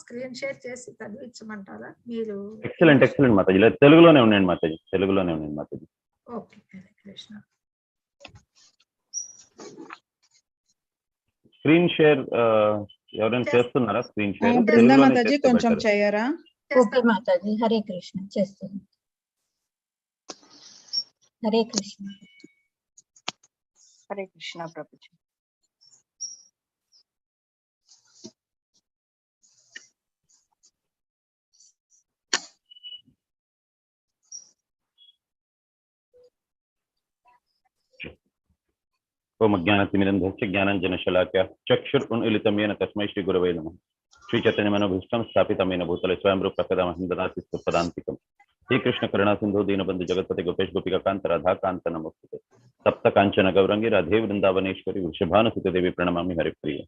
Screen share చేసి చదివించమంటారా మీరు? Excellent excellent Mataji, తెలుగులోనే ఉండండి మాతాజీ, తెలుగులోనే ఉండండి Mataji. Okay, Hare Krishna. Screen share ఎవరైనా చేస్తున్నారా? స్క్రీన్ షేర్ మాతాజీ కొంచెం చేయరా? ఓకే మాతాజీ, హరే కృష్ణ చేస్తాను. హరే కృష్ణ. హరే కృష్ణ ప్రభుజీ. ओम ज्ञानतिमिरन्धस्य ज्ञानाञ्जनशलाकया चक्षुरुन्मीलितं येन तस्मै श्रीगुरवे नमः। श्रीचैतन्यमनोभीष्टं स्थापितं येन भूतले स्वयं रूप प्रकटमहं ददासि स्वपदान्तिकं। हे कृष्ण करुणा सिन्धु दीनबन्धु जगत्पते गोपेश गोपिका कान्त राधा कान्त नमोस्तुते। सप्त काञ्चन गौरंगी राधे वृन्दावनेश्वरी वृषभानुसुते देवी प्रणमामि हरिप्रिये।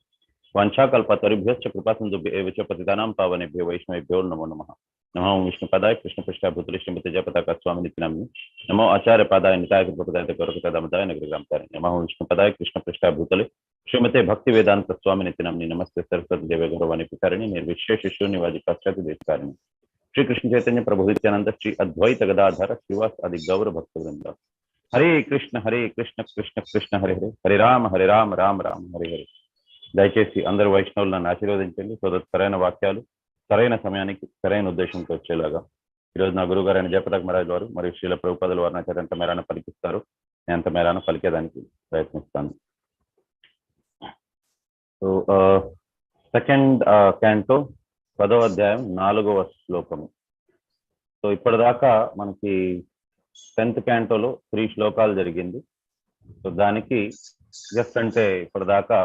वाञ्छाकल्पतरुभ्यश्च कृपासिन्धुभ्यो एव च पतितानां पावनेभ्यो वैष्णवेभ्यो नमो नमः। नमो विष्णुपदाय कृष्णपृष्ठाय भूतले श्रीमते जयपताका स्वामी नित्यानंद। नमो आचार्य पादाय निताय कृपदाय गौरवदामदाय नगरग्रामताय। नमो विष्णुपदाय कृष्णपृष्ठाय भूतले श्रीमते भक्ति वेदांत स्वामी नित्यानंद। नमस्ते सरस्वती देवे गौरवाणी पितारिणी निर्विशेष शून्यवादी पाश्चात्य देशकारिणी। श्री कृष्ण चैतन्य प्रभु नित्यानंद श्री अद्वैत गदाधर श्रीवास आदि गौर भक्त वृंद। हरे कृष्ण कृष्ण कृष्ण हरे हरे, हरे राम राम राम हरे हरे। దయచేసి అందరు వైష్ణవులు నన్ను ఆశీర్వదించండి. సరైన వాక్యాలు సరైన సమయానికి సరైన ఉద్దేశంతో వచ్చేలాగా ఈరోజు నా గురువు గారైన జయపతాక మహారాజ్ వారు మరియు శ్రీల ప్రభుపాదుల వారు నా చేత ఎంత మేరాన పలికిస్తారు, నేను అంత మేరాన పలికేదానికి ప్రయత్నిస్తాను. సో సెకండ్ క్యాంటో 10వ అధ్యాయం 4వ శ్లోకము. సో ఇప్పటిదాకా మనకి 10th క్యాంటోలో 3 శ్లోకాలు జరిగింది. సో దానికి జస్ట్ అంటే ఇప్పటిదాకా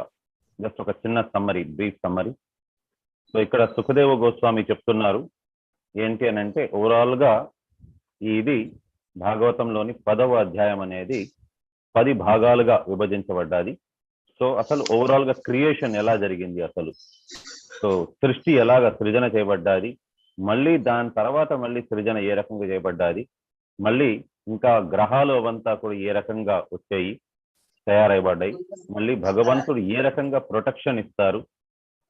జస్ట్ ఒక చిన్న సమ్మరీ, బ్రీఫ్ సమ్మరీ. సో ఇక్కడ సుఖదేవ గోస్వామి చెప్తున్నారు ఏంటి అని అంటే, ఓవరాల్ గా ఇది భాగవతంలోని 10వ అధ్యాయం అనేది 10 భాగాలుగా విభజించబడ్డాది. సో అసలు ఓవరాల్ గా క్రియేషన్ ఎలా జరిగింది, అసలు సో సృష్టి ఎలాగ సృజన చేయబడ్డాది, మళ్ళీ దాని తర్వాత మళ్ళీ సృజన ఏ రకంగా చేయబడ్డాది, మళ్ళీ ఇంకా గ్రహాలు అవంతా కూడా ఏ రకంగా వచ్చాయి, తయారైబడ్డాయి, మళ్ళీ భగవంతుడు ఏ రకంగా ప్రొటెక్షన్ ఇస్తారు,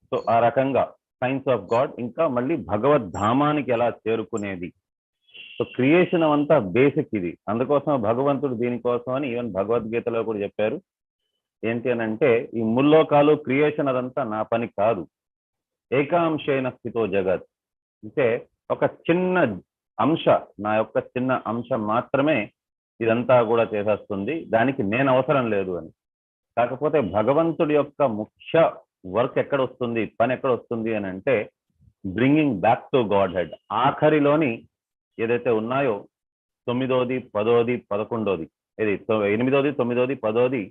సో ఆ రకంగా సైన్స్ ఆఫ్ గాడ్, ఇంకా మళ్ళీ భగవద్ధామానికి ఎలా చేరుకునేది. సో క్రియేషన్ అంతా బేసిక్ ఇది. అందుకోసం భగవంతుడు దీనికోసం అని ఈవెన్ భగవద్గీతలో కూడా చెప్పారు ఏంటి అని అంటే, ఈ ముల్లోకాలు క్రియేషన్ అదంతా నా పని కాదు, ఏకాంశేన స్థితో జగత్, అంటే ఒక చిన్న అంశ, నా యొక్క చిన్న అంశం మాత్రమే ఇదంతా కూడా చేసేస్తుంది, దానికి నేను అవసరం లేదు అని. కాకపోతే భగవంతుడి యొక్క ముఖ్య వర్క్ ఎక్కడ వస్తుంది, పని ఎక్కడ వస్తుంది అని అంటే, bringing back to Godhead. ఆఖరిలోని ఏదైతే ఉన్నాయో 9వ, 10వ, 11వ, ఇది 8వ, 9వ, 10వ,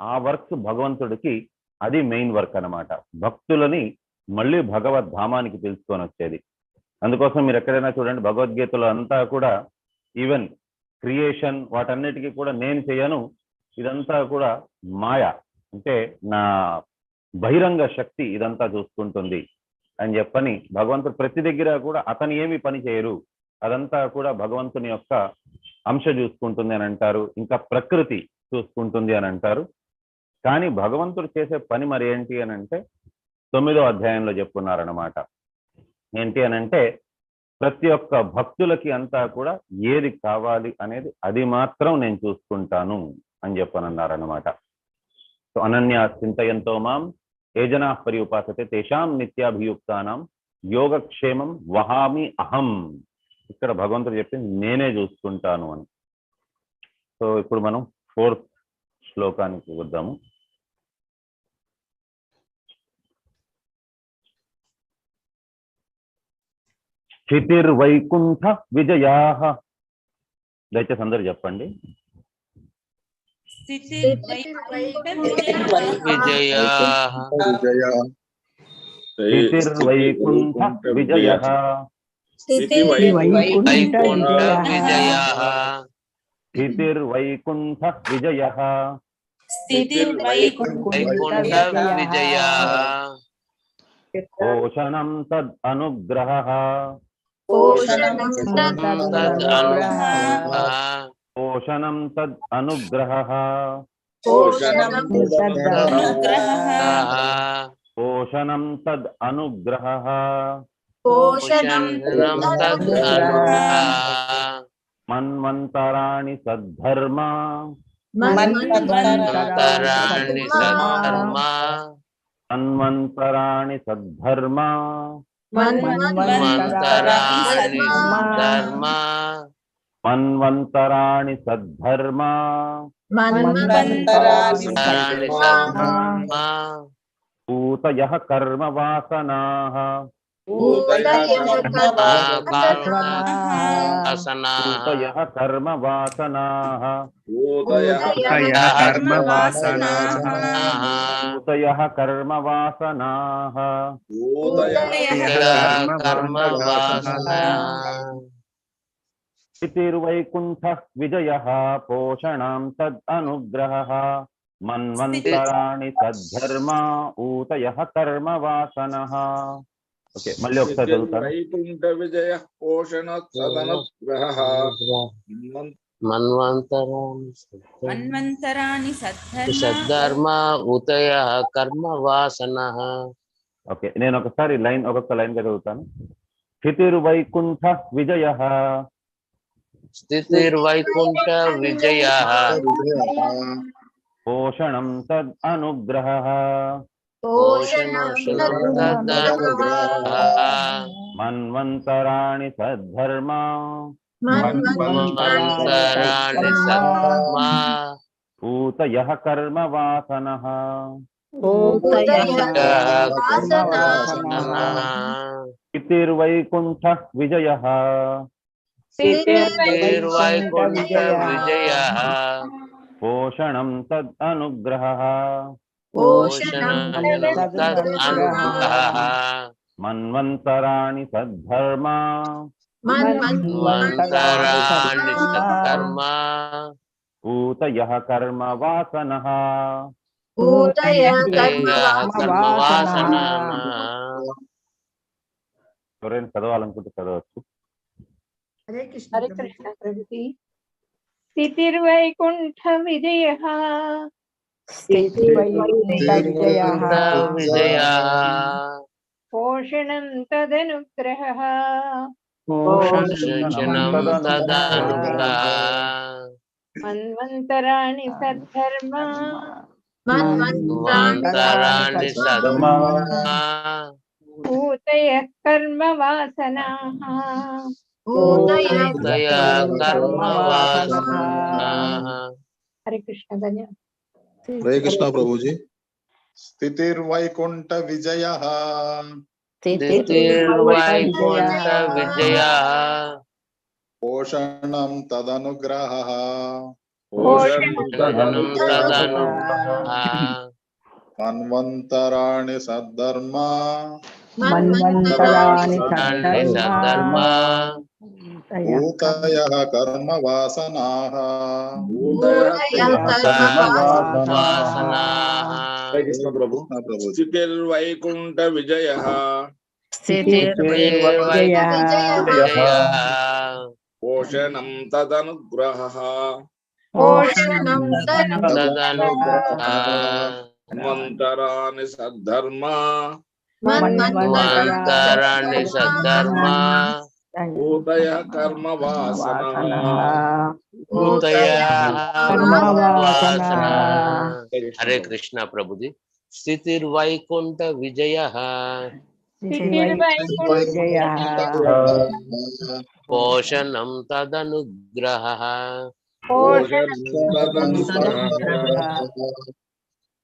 ఆ వర్క్స్ భగవంతుడికి అది మెయిన్ వర్క్ అన్నమాట. భక్తులని మళ్ళీ భగవద్ధామానికి పిలుచుకొని వచ్చేది. అందుకోసం మీరు ఎక్కడైనా చూడండి, భగవద్గీతలో అంతా కూడా ఈవెన్ క్రియేషన్ వాటన్నిటికీ కూడా నేను చేయను, ఇదంతా కూడా మాయ, అంటే నా బహిరంగ శక్తి ఇదంతా చూసుకుంటుంది అని చెప్పని భగవంతుడు ప్రతి దగ్గర కూడా అతను ఏమి పని చేయరు, అదంతా కూడా భగవంతుని యొక్క అంశ చూసుకుంటుంది అని అంటారు, ఇంకా ప్రకృతి చూసుకుంటుంది అని అంటారు. కానీ భగవంతుడు చేసే పని మరి ఏంటి అని అంటే 9వ అధ్యాయంలో చెప్పున్నారనమాట. ఏంటి అని అంటే, ప్రతి ఒక్క భక్తులకి అంతా కూడా ఏది కావాలి అనేది అది మాత్రం నేను చూసుకుంటాను అని చెప్పనన్నారనమాట. సో అనన్య చింతయంతో మాం ఏ జనా పర్యుపాసతే తేషాం నిత్యాభియుక్తానాం యోగక్షేమం వహామి అహం. ఇక్కడ భగవంతుడు చెప్పింది నేనే చూసుకుంటాను అని. సో ఇప్పుడు మనం 4th శ్లోకానికి వద్దాము. స్థితిర్వైకుంఠ విజయాః. దయచేసి అందరూ చెప్పండి. స్థితిర్వైకుంఠ విజయః. పోషణం తద్ అనుగ్రహః. పోషణం తద్ అనుగ్రహః. పోషణం తద్ అనుగ్రహః పోషణం మన్వంతరాణి సద్ధర్మ మన్వంతరాణి సద్ధర్మ మన్వంతరాణి సద్ధర్మ మన్వంతరాణి సద్ధర్మ పూతయః కర్మ వాసనాః పూతయః కర్మ వాసనాః పూతయః కర్మ వాసనాః స్థితిర్వైకుంఠః విజయః పోషణం తద్ అనుగ్రహః మన్వంతరాణి సద్ధర్మ ఊతయః కర్మ వాసనః. ఓకే, మళ్ళీ ఒకసారి చదువుతాను. వైకుంఠ విజయ పోషణ తదనుగ్రహః మన్వంతరాణి సద్ధర్మ ఉతయ కర్మ వాసన. ఓకే, నేను ఒకసారి ఒక్కొక్క లైన్ గా చదువుతాను. స్థితిర్వైకుంఠ విజయః స్థితిర్వైకుంఠ విజయ పోషణం తద్ అనుగ్రహః మన్వంతరాణి సద్ధర్మ పూతయః కర్మ వాసనః స్థితిర్వైకుంఠ విజయః పోషణం తద్ అనుగ్రహః మన్వంతరాణి సద్ధర్మ పూతయః కర్మ వాసనః. ఎవరైనా చదవాలనుకుంటే చదవచ్చు. హరే కృష్ణ హరే కృష్ణ ప్రభుజీ. స్థితిర్వైకుంఠ విజయః పోషణం తదనుగ్రహః మన్వంతరాణి సద్ధర్మ పూతయః కర్మ వాసనాః హరే కృష్ణ. ధన్యవాదాలు. హరే కృష్ణ ప్రభుజీ. స్థితిర్వైకుంఠ విజయ పోషణం తదనుగ్రహః మన్వంతరాణి సద్ధర్మ పూతయః కర్మ వాసనాః స్థితిర్వైకుంఠ విజయః పోషణం తదనుగ్రహః మన్వంతరాణి సద్ధర్మ పూతయః కర్మ వాసనః. హరే కృష్ణ ప్రభుజీ. స్థితిర్వైకుంఠ విజయ పోషణం తదనుగ్రహః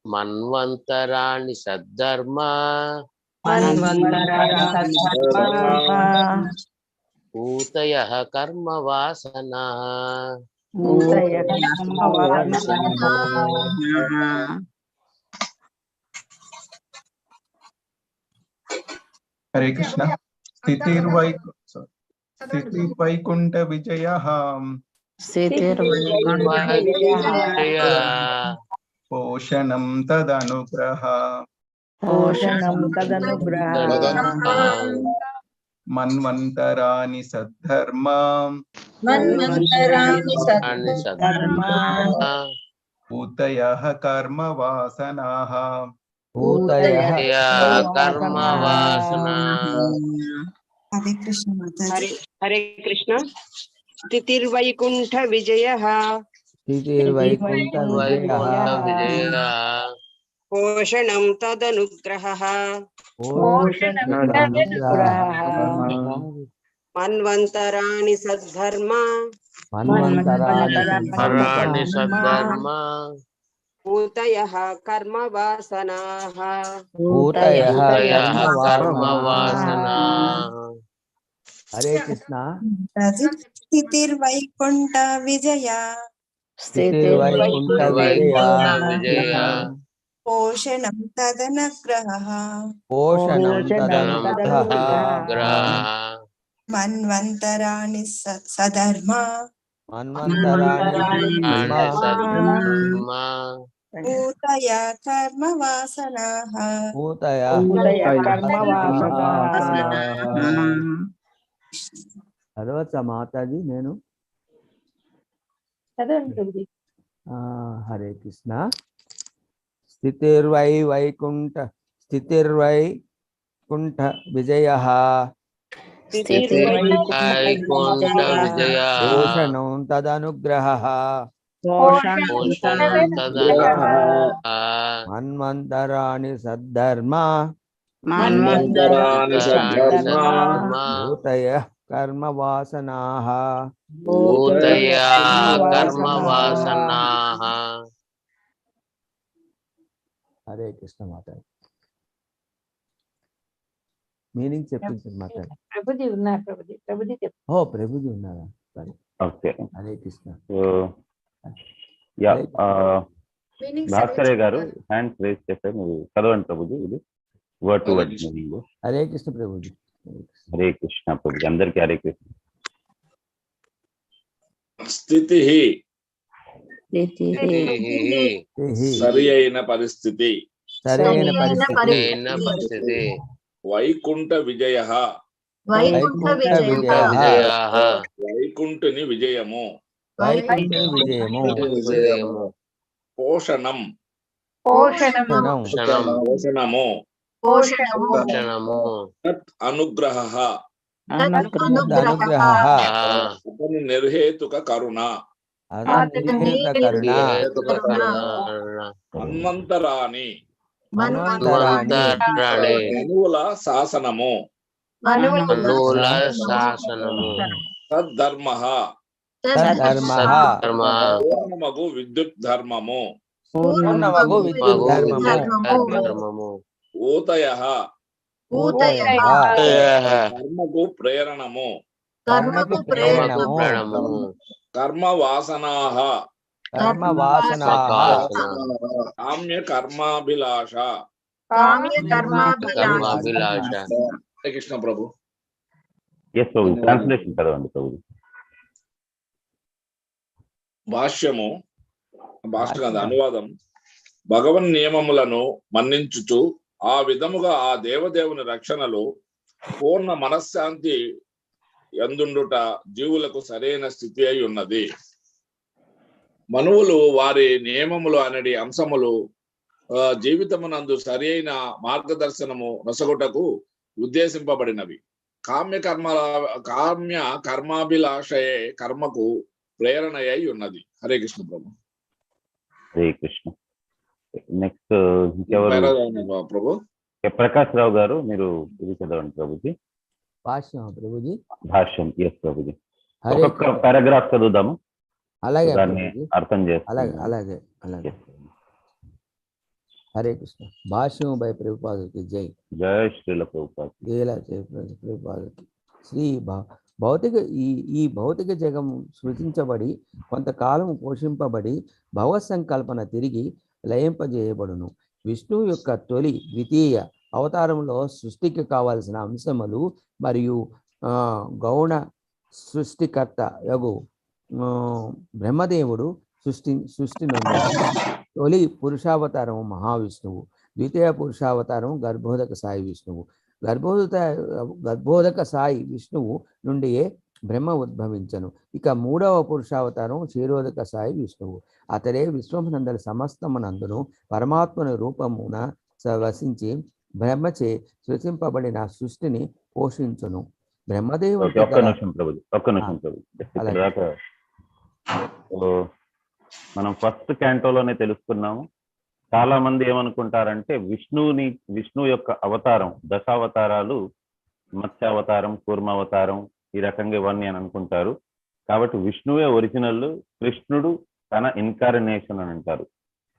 మన్వంతరాణి సద్ధర్మ పూతయః కర్మ వాసనః. హరే కృష్ణ. స్థితిర్వైకుంఠ విజయః పోషణం తదనుగ్రహః మన్వంతరాణి సద్ధర్మ పూతయః కర్మ వాసనాః భూతయః కర్మ వాసన హరే కృష్ణ మాతాజీ. హరే కృష్ణ. స్థితిర్వైకుంఠ విజయః స్థితిర్వైకుంఠ వైకుంఠ విజయ పోషణం తదనుగ్రహః మన్వంతరాణి సద్ధర్మ హరాణి సద్ధర్మ పూతయః కర్మ వాసనాః భూతయః కర్మ వాసన. హరే కృష్ణ. మాతాజీ. స్థితిర్వైకుంఠ విజయ స్థితిర్వైకుంఠ విజయ పోషణం తదనుగ్రహః పోషణం గ్రహ మన్వంతరాణి సధర్మ మన్వంతరాణి సద్ధర్మ పూతయ కర్మ వాసనాః భూతయః చదవచ్చా మాతాజీ నేను? చదవండి ప్రభుజీ. హరే కృష్ణ. స్థితిర్వైకుంఠ విజయః వైకుంఠ విజయ పోషణం తదనుగ్రహః పోషణం తదనుగ్రహ మన్వంతరాణి సద్ధర్మ భూతయః కర్మ వాసనాః భూతయ కర్మ వాసనాః. హరే కృష్ణ మాతాజీ. మీనింగ్ చెప్పించండి మాతాజీ. ప్రభుజీ ఉన్నారు ప్రభుజీ. ప్రభుజీ చెప్పండి. ఓ ప్రభుజీ ఉన్నారా? సరే. ఓకే. హరే కృష్ణ. యా భాస్కరయ్య గారు హ్యాండ్స్ రేస్ చేశారు, మీరు చదవండి ప్రభుజీ. ఇది word to word meaning. Hare Krishna Prabhuji. Hare Krishna Prabhuji. అందరికీ హరే కృష్ణ. స్థితి సరి అయిన పరిస్థితి. సరైన పరిస్థితి వైకుంఠ విజయ వైకుంఠుని విజయము. పోషణం పోషణము తత్ అనుగ్రహ అనుగ్రహ అతని నిర్హేతుక కరుణ. మన్వంతరాణి మనువుల శాసనము. తద్ధర్మ పూర్ణమగు విద్యుత్ ధర్మము. ఊతయః కర్మకు ప్రేరణము. కర్మ వాసనాః కామ్య కర్మాభిలాష. హరే కృష్ణ ప్రభు. ఎస్ ప్రభు. ట్రాన్స్లేషన్ చదవండి ప్రభు. భాష్యము అనువాదం. భగవన్ నియమములను మన్నించుచు ఆ విధముగా ఆ దేవదేవుని రక్షణలో పూర్ణ మనశ్శాంతి యందుండుట జీవులకు సరైన స్థితి అయి ఉన్నది. మనువులు వారి నియమములు అనడి అంశములు జీవితమునందు సరి అయిన మార్గదర్శనము నొసగుటకు ఉద్దేశింపబడినవి. కామ్య కర్మాభిలాషయే కర్మకు ప్రేరణ అయి ఉన్నది. హరే కృష్ణ ప్రభు. హరే కృష్ణ. నెక్స్ట్ ప్రభు ప్రకాష్ రావు గారు, మీరు ఇది చదవండి ప్రభుజీ. భాష్యం ప్రభుజీ. భాష్యం. ఎస్ ప్రభుజీ. ఒక్కొక్క పారాగ్రాఫ్ చదువుదాము, అలాగే దాన్ని అర్థం చేస్తాం. అలాగే. హరే కృష్ణ. భాష్యం బై ప్రభుపాదకి జై. జై శ్రీల ప్రభుపాద. ప్రభుపాదకి శ్రీ ఈ భౌతిక జగము సృజించబడి కొంతకాలం పోషింపబడి భగవత్ సంకల్పన తిరిగి లయింపజేయబడును. విష్ణువు యొక్క తొలి ద్వితీయ అవతారంలో సృష్టికి కావాల్సిన అంశములు మరియు గౌణ సృష్టికర్త యగు బ్రహ్మదేవుడు సృష్టి నుండి తొలి పురుషావతారం మహావిష్ణువు, ద్వితీయ పురుషావతారం గర్భోదక సాయి విష్ణువు. గర్భోదక సాయి విష్ణువు నుండియే బ్రహ్మ ఉద్భవించను. ఇక మూడవ పురుషావతారం క్షీరోదక సాయి విష్ణువు. అతడే విశ్వమునందరి సమస్తమునందును పరమాత్మని రూపమున వసించి బ్రహ్మచే సృష్టింపబడిన సృష్టిని పోషించును. ఓకే, బ్రహ్మదేవునికి ఒక్క గల నిమిషం ప్రభుజీ, ఒక్క నిమిషం ప్రభుజీ. అలాగే. ఇప్పటిదాకా మనం ఫస్ట్ క్యాంటోలోనే తెలుసుకున్నాము. చాలా మంది ఏమనుకుంటారంటే విష్ణు యొక్క అవతారం, దశావతారాలు మత్స్యావతారం, కూర్మావతారం, ఈ రకంగా ఇవన్నీ అని అనుకుంటారు. కాబట్టి విష్ణువే ఒరిజినల్, కృష్ణుడు తన ఇన్కార్నేషన్ అని అంటారు.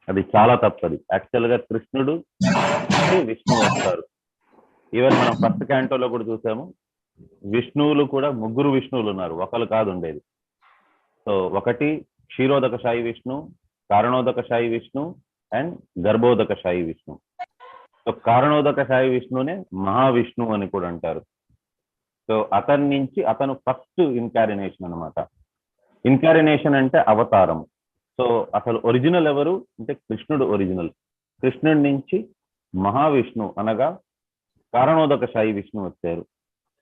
అది చాలా తప్పది. యాక్చువల్ గా కృష్ణుడు విష్ణువు వస్తారు. ఈవెన్ మనం ఫస్ట్ క్యాంటోలో కూడా చూసాము, విష్ణువులు కూడా 3 విష్ణువులు ఉన్నారు, ఒకరు కాదు ఉండేది. సో ఒకటి క్షీరోదకశాయి విష్ణు, కారణోదకశాయి విష్ణు అండ్ గర్భోదకశాయి విష్ణు. సో కారణోదకశాయి విష్ణునే మహావిష్ణువు అని కూడా అంటారు. సో అతను ఫస్ట్ ఇన్కారినేషన్ అనమాట. ఇన్కారినేషన్ అంటే అవతారం. సో అసలు ఒరిజినల్ ఎవరు అంటే కృష్ణుడు ఒరిజినల్. కృష్ణుడి నుంచి మహావిష్ణు అనగా కారణోదకశాయి విష్ణు వచ్చారు.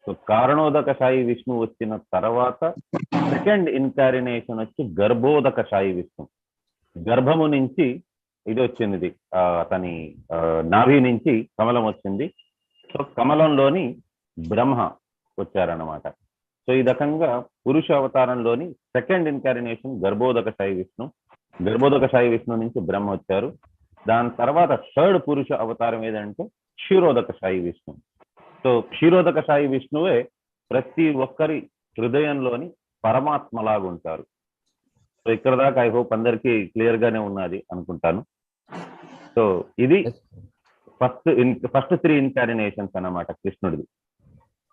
సో కారణోదకశాయి విష్ణు వచ్చిన తర్వాత సెకండ్ ఇన్కారినేషన్ వచ్చి గర్భోదకశాయి విష్ణు. గర్భము నుంచి ఇది వచ్చింది, అతని నాభి నుంచి కమలం వచ్చింది. సో కమలంలోని బ్రహ్మ వచ్చారన్నమాట. సో ఈ రకంగా పురుష అవతారంలోని సెకండ్ ఇన్కారినేషన్ గర్భోదకశాయి విష్ణు. గర్భోదకశాయి విష్ణు నుంచి బ్రహ్మ వచ్చారు. దాని తర్వాత థర్డ్ పురుష అవతారం ఏదంటే క్షీరోదకశాయి విష్ణు. సో క్షీరోదకశాయి విష్ణువే ప్రతి ఒక్కరి హృదయంలోని పరమాత్మలాగా ఉంటారు. సో ఇక్కడ దాకా ఐ హోప్ అందరికీ క్లియర్ గానే ఉన్నది అనుకుంటాను. సో ఇది ఫస్ట్ 3 ఇన్కారినేషన్స్ అన్నమాట కృష్ణుడిది.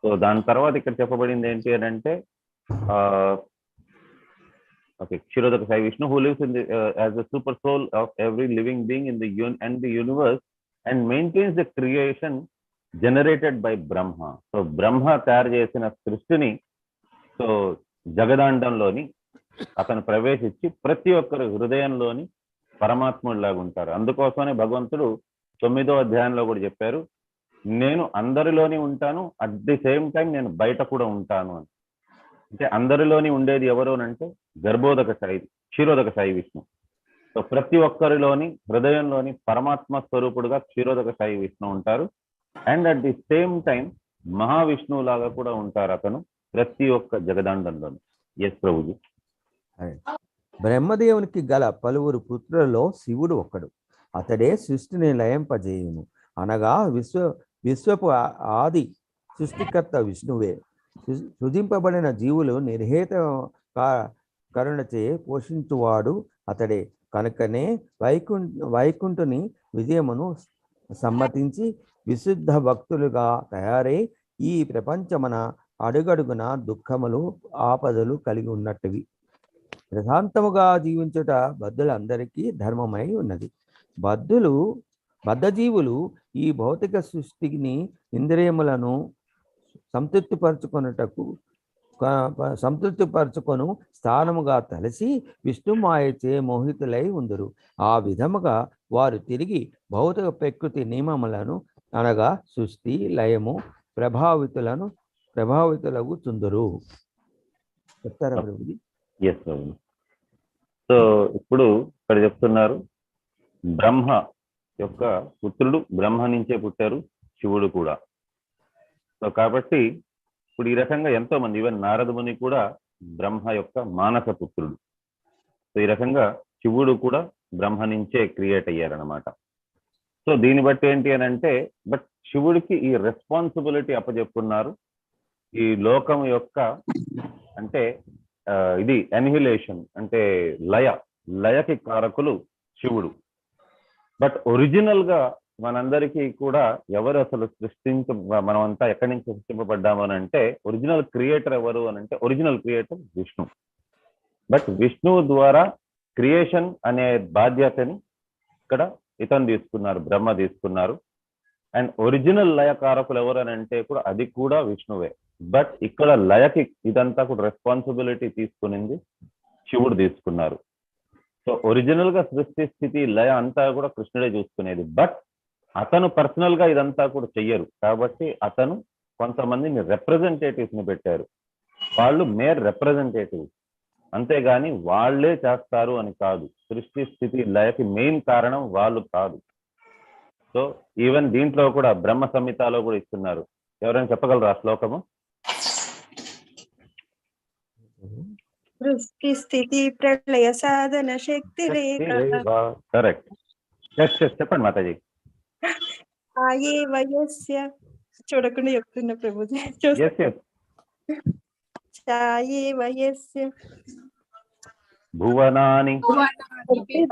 సో దాని తర్వాత ఇక్కడ చెప్పబడింది ఏంటి అని అంటే okay, Kshirodakashayi Vishnu who lives in the as the super soul of every living being in the universe and maintains the creation generated by Brahma. So Brahma తయారు చేసిన సృష్టిని సో జగదాండంలోని అతను ప్రవేశించి ప్రతి ఒక్కరి హృదయంలోని పరమాత్ముడిలాగా ఉంటారు. అందుకోసమనే భగవంతుడు 9వ అధ్యాయంలో కూడా చెప్పారు, నేను అందరిలోని ఉంటాను, అట్ ది సేమ్ టైం నేను బయట కూడా ఉంటాను అని. అంటే అందరిలోని ఉండేది ఎవరు అంటే గర్భోదకశాయి క్షీరోదకశాయి విష్ణు. సో ప్రతి ఒక్కరిలోని హృదయంలోని పరమాత్మ స్వరూపుడుగా క్షీరోదకశాయి విష్ణు ఉంటారు. And at the same time మహావిష్ణువు లాగా కూడా ఉంటారు అతను ప్రతి ఒక్క జగదాండంలోని. ఎస్ ప్రభుజీ. బ్రహ్మదేవునికి గల పలువురు పుత్రులలో శివుడు ఒకడు. అతడే సృష్టిని లయింపజేయును అనగా విశ్వపు ఆది సృష్టికర్త విష్ణువే. సృజింపబడిన జీవులు నిర్హేత కరుణచే పోషించువాడు అతడే. కనుకనే వైకుంఠుని విజయమును సమ్మతించి విశుద్ధ భక్తులుగా తయారై ఈ ప్రపంచమున అడుగడుగున దుఃఖములు ఆపదలు కలిగి ఉన్నట్టువి. ప్రశాంతముగా జీవించుట బద్ధులందరికీ ధర్మమై ఉన్నది. బద్ధజీవులు ఈ భౌతిక సృష్టిని ఇంద్రియములను సంతృప్తిపరచుకొను స్థానముగా తలసి విష్ణుమాయచే మోహితులై ఉందరు. ఆ విధముగా వారు తిరిగి భౌతిక ప్రకృతి నియమములను అనగా సృష్టి లయము ప్రభావితులకు చుందరు. చెప్తారా ప్రభుజీ? ఎస్ ప్రభు. సో ఇప్పుడు ఇక్కడ చెప్తున్నారు, బ్రహ్మ యొక్క పుత్రుడు బ్రహ్మ నుంచే పుట్టారు, శివుడు కూడా. సో కాబట్టి ఇప్పుడు ఈ రకంగా ఎంతో మంది, ఈవెన్ నారద ముని కూడా బ్రహ్మ యొక్క మానస పుత్రుడు. సో ఈ రకంగా శివుడు కూడా బ్రహ్మ నుంచే క్రియేట్ అయ్యారనమాట. సో దీన్ని బట్టి ఏంటి అని అంటే, బట్ శివుడికి ఈ రెస్పాన్సిబిలిటీ అప్పచెప్పున్నారు. ఈ లోకం యొక్క అంటే ఇది ఎన్హిలేషన్ అంటే లయకి కారకులు శివుడు. బట్ ఒరిజినల్ గా మనందరికీ కూడా ఎవరు అసలు మనమంతా ఎక్కడి నుంచి సృష్టింపబడ్డాము అని అంటే, ఒరిజినల్ క్రియేటర్ ఎవరు అని అంటే ఒరిజినల్ క్రియేటర్ విష్ణు. బట్ విష్ణువు ద్వారా క్రియేషన్ అనే బాధ్యతని ఇక్కడ ఇతను తీసుకున్నారు, బ్రహ్మ తీసుకున్నారు. అండ్ ఒరిజినల్ లయకారకులు ఎవరు అని అంటే కూడా అది కూడా విష్ణువే. బట్ ఇక్కడ లయకి ఇదంతా కూడా రెస్పాన్సిబిలిటీ తీసుకునింది శివుడు తీసుకున్నారు. సో ఒరిజినల్ గా సృష్టి స్థితి లయ అంతా కూడా కృష్ణుడే చూసుకునేది. బట్ అతను పర్సనల్ గా ఇదంతా కూడా చెయ్యరు. కాబట్టి అతను కొంతమందిని రిప్రజెంటేటివ్స్ ని పెట్టారు. వాళ్ళు మేర్ రిప్రజెంటేటివ్స్, అంతేగాని వాళ్ళే చేస్తారు అని కాదు. సృష్టి స్థితి లయకి మెయిన్ కారణం వాళ్ళు కాదు. సో ఈవెన్ దీంట్లో కూడా బ్రహ్మ సంహితలో కూడా ఇస్తున్నారు. ఎవరైనా చెప్పగలరు ఆ శ్లోకము? సృష్టి స్థితి ప్రళయ సాధన శక్తి రేఖ కరెక్ట్. చెప్పండి మాతాజీ. ఆయే వయస్య చూడకుండా చెప్తున్నా ప్రభుజీ. ఛాయే వయస్య భువనాని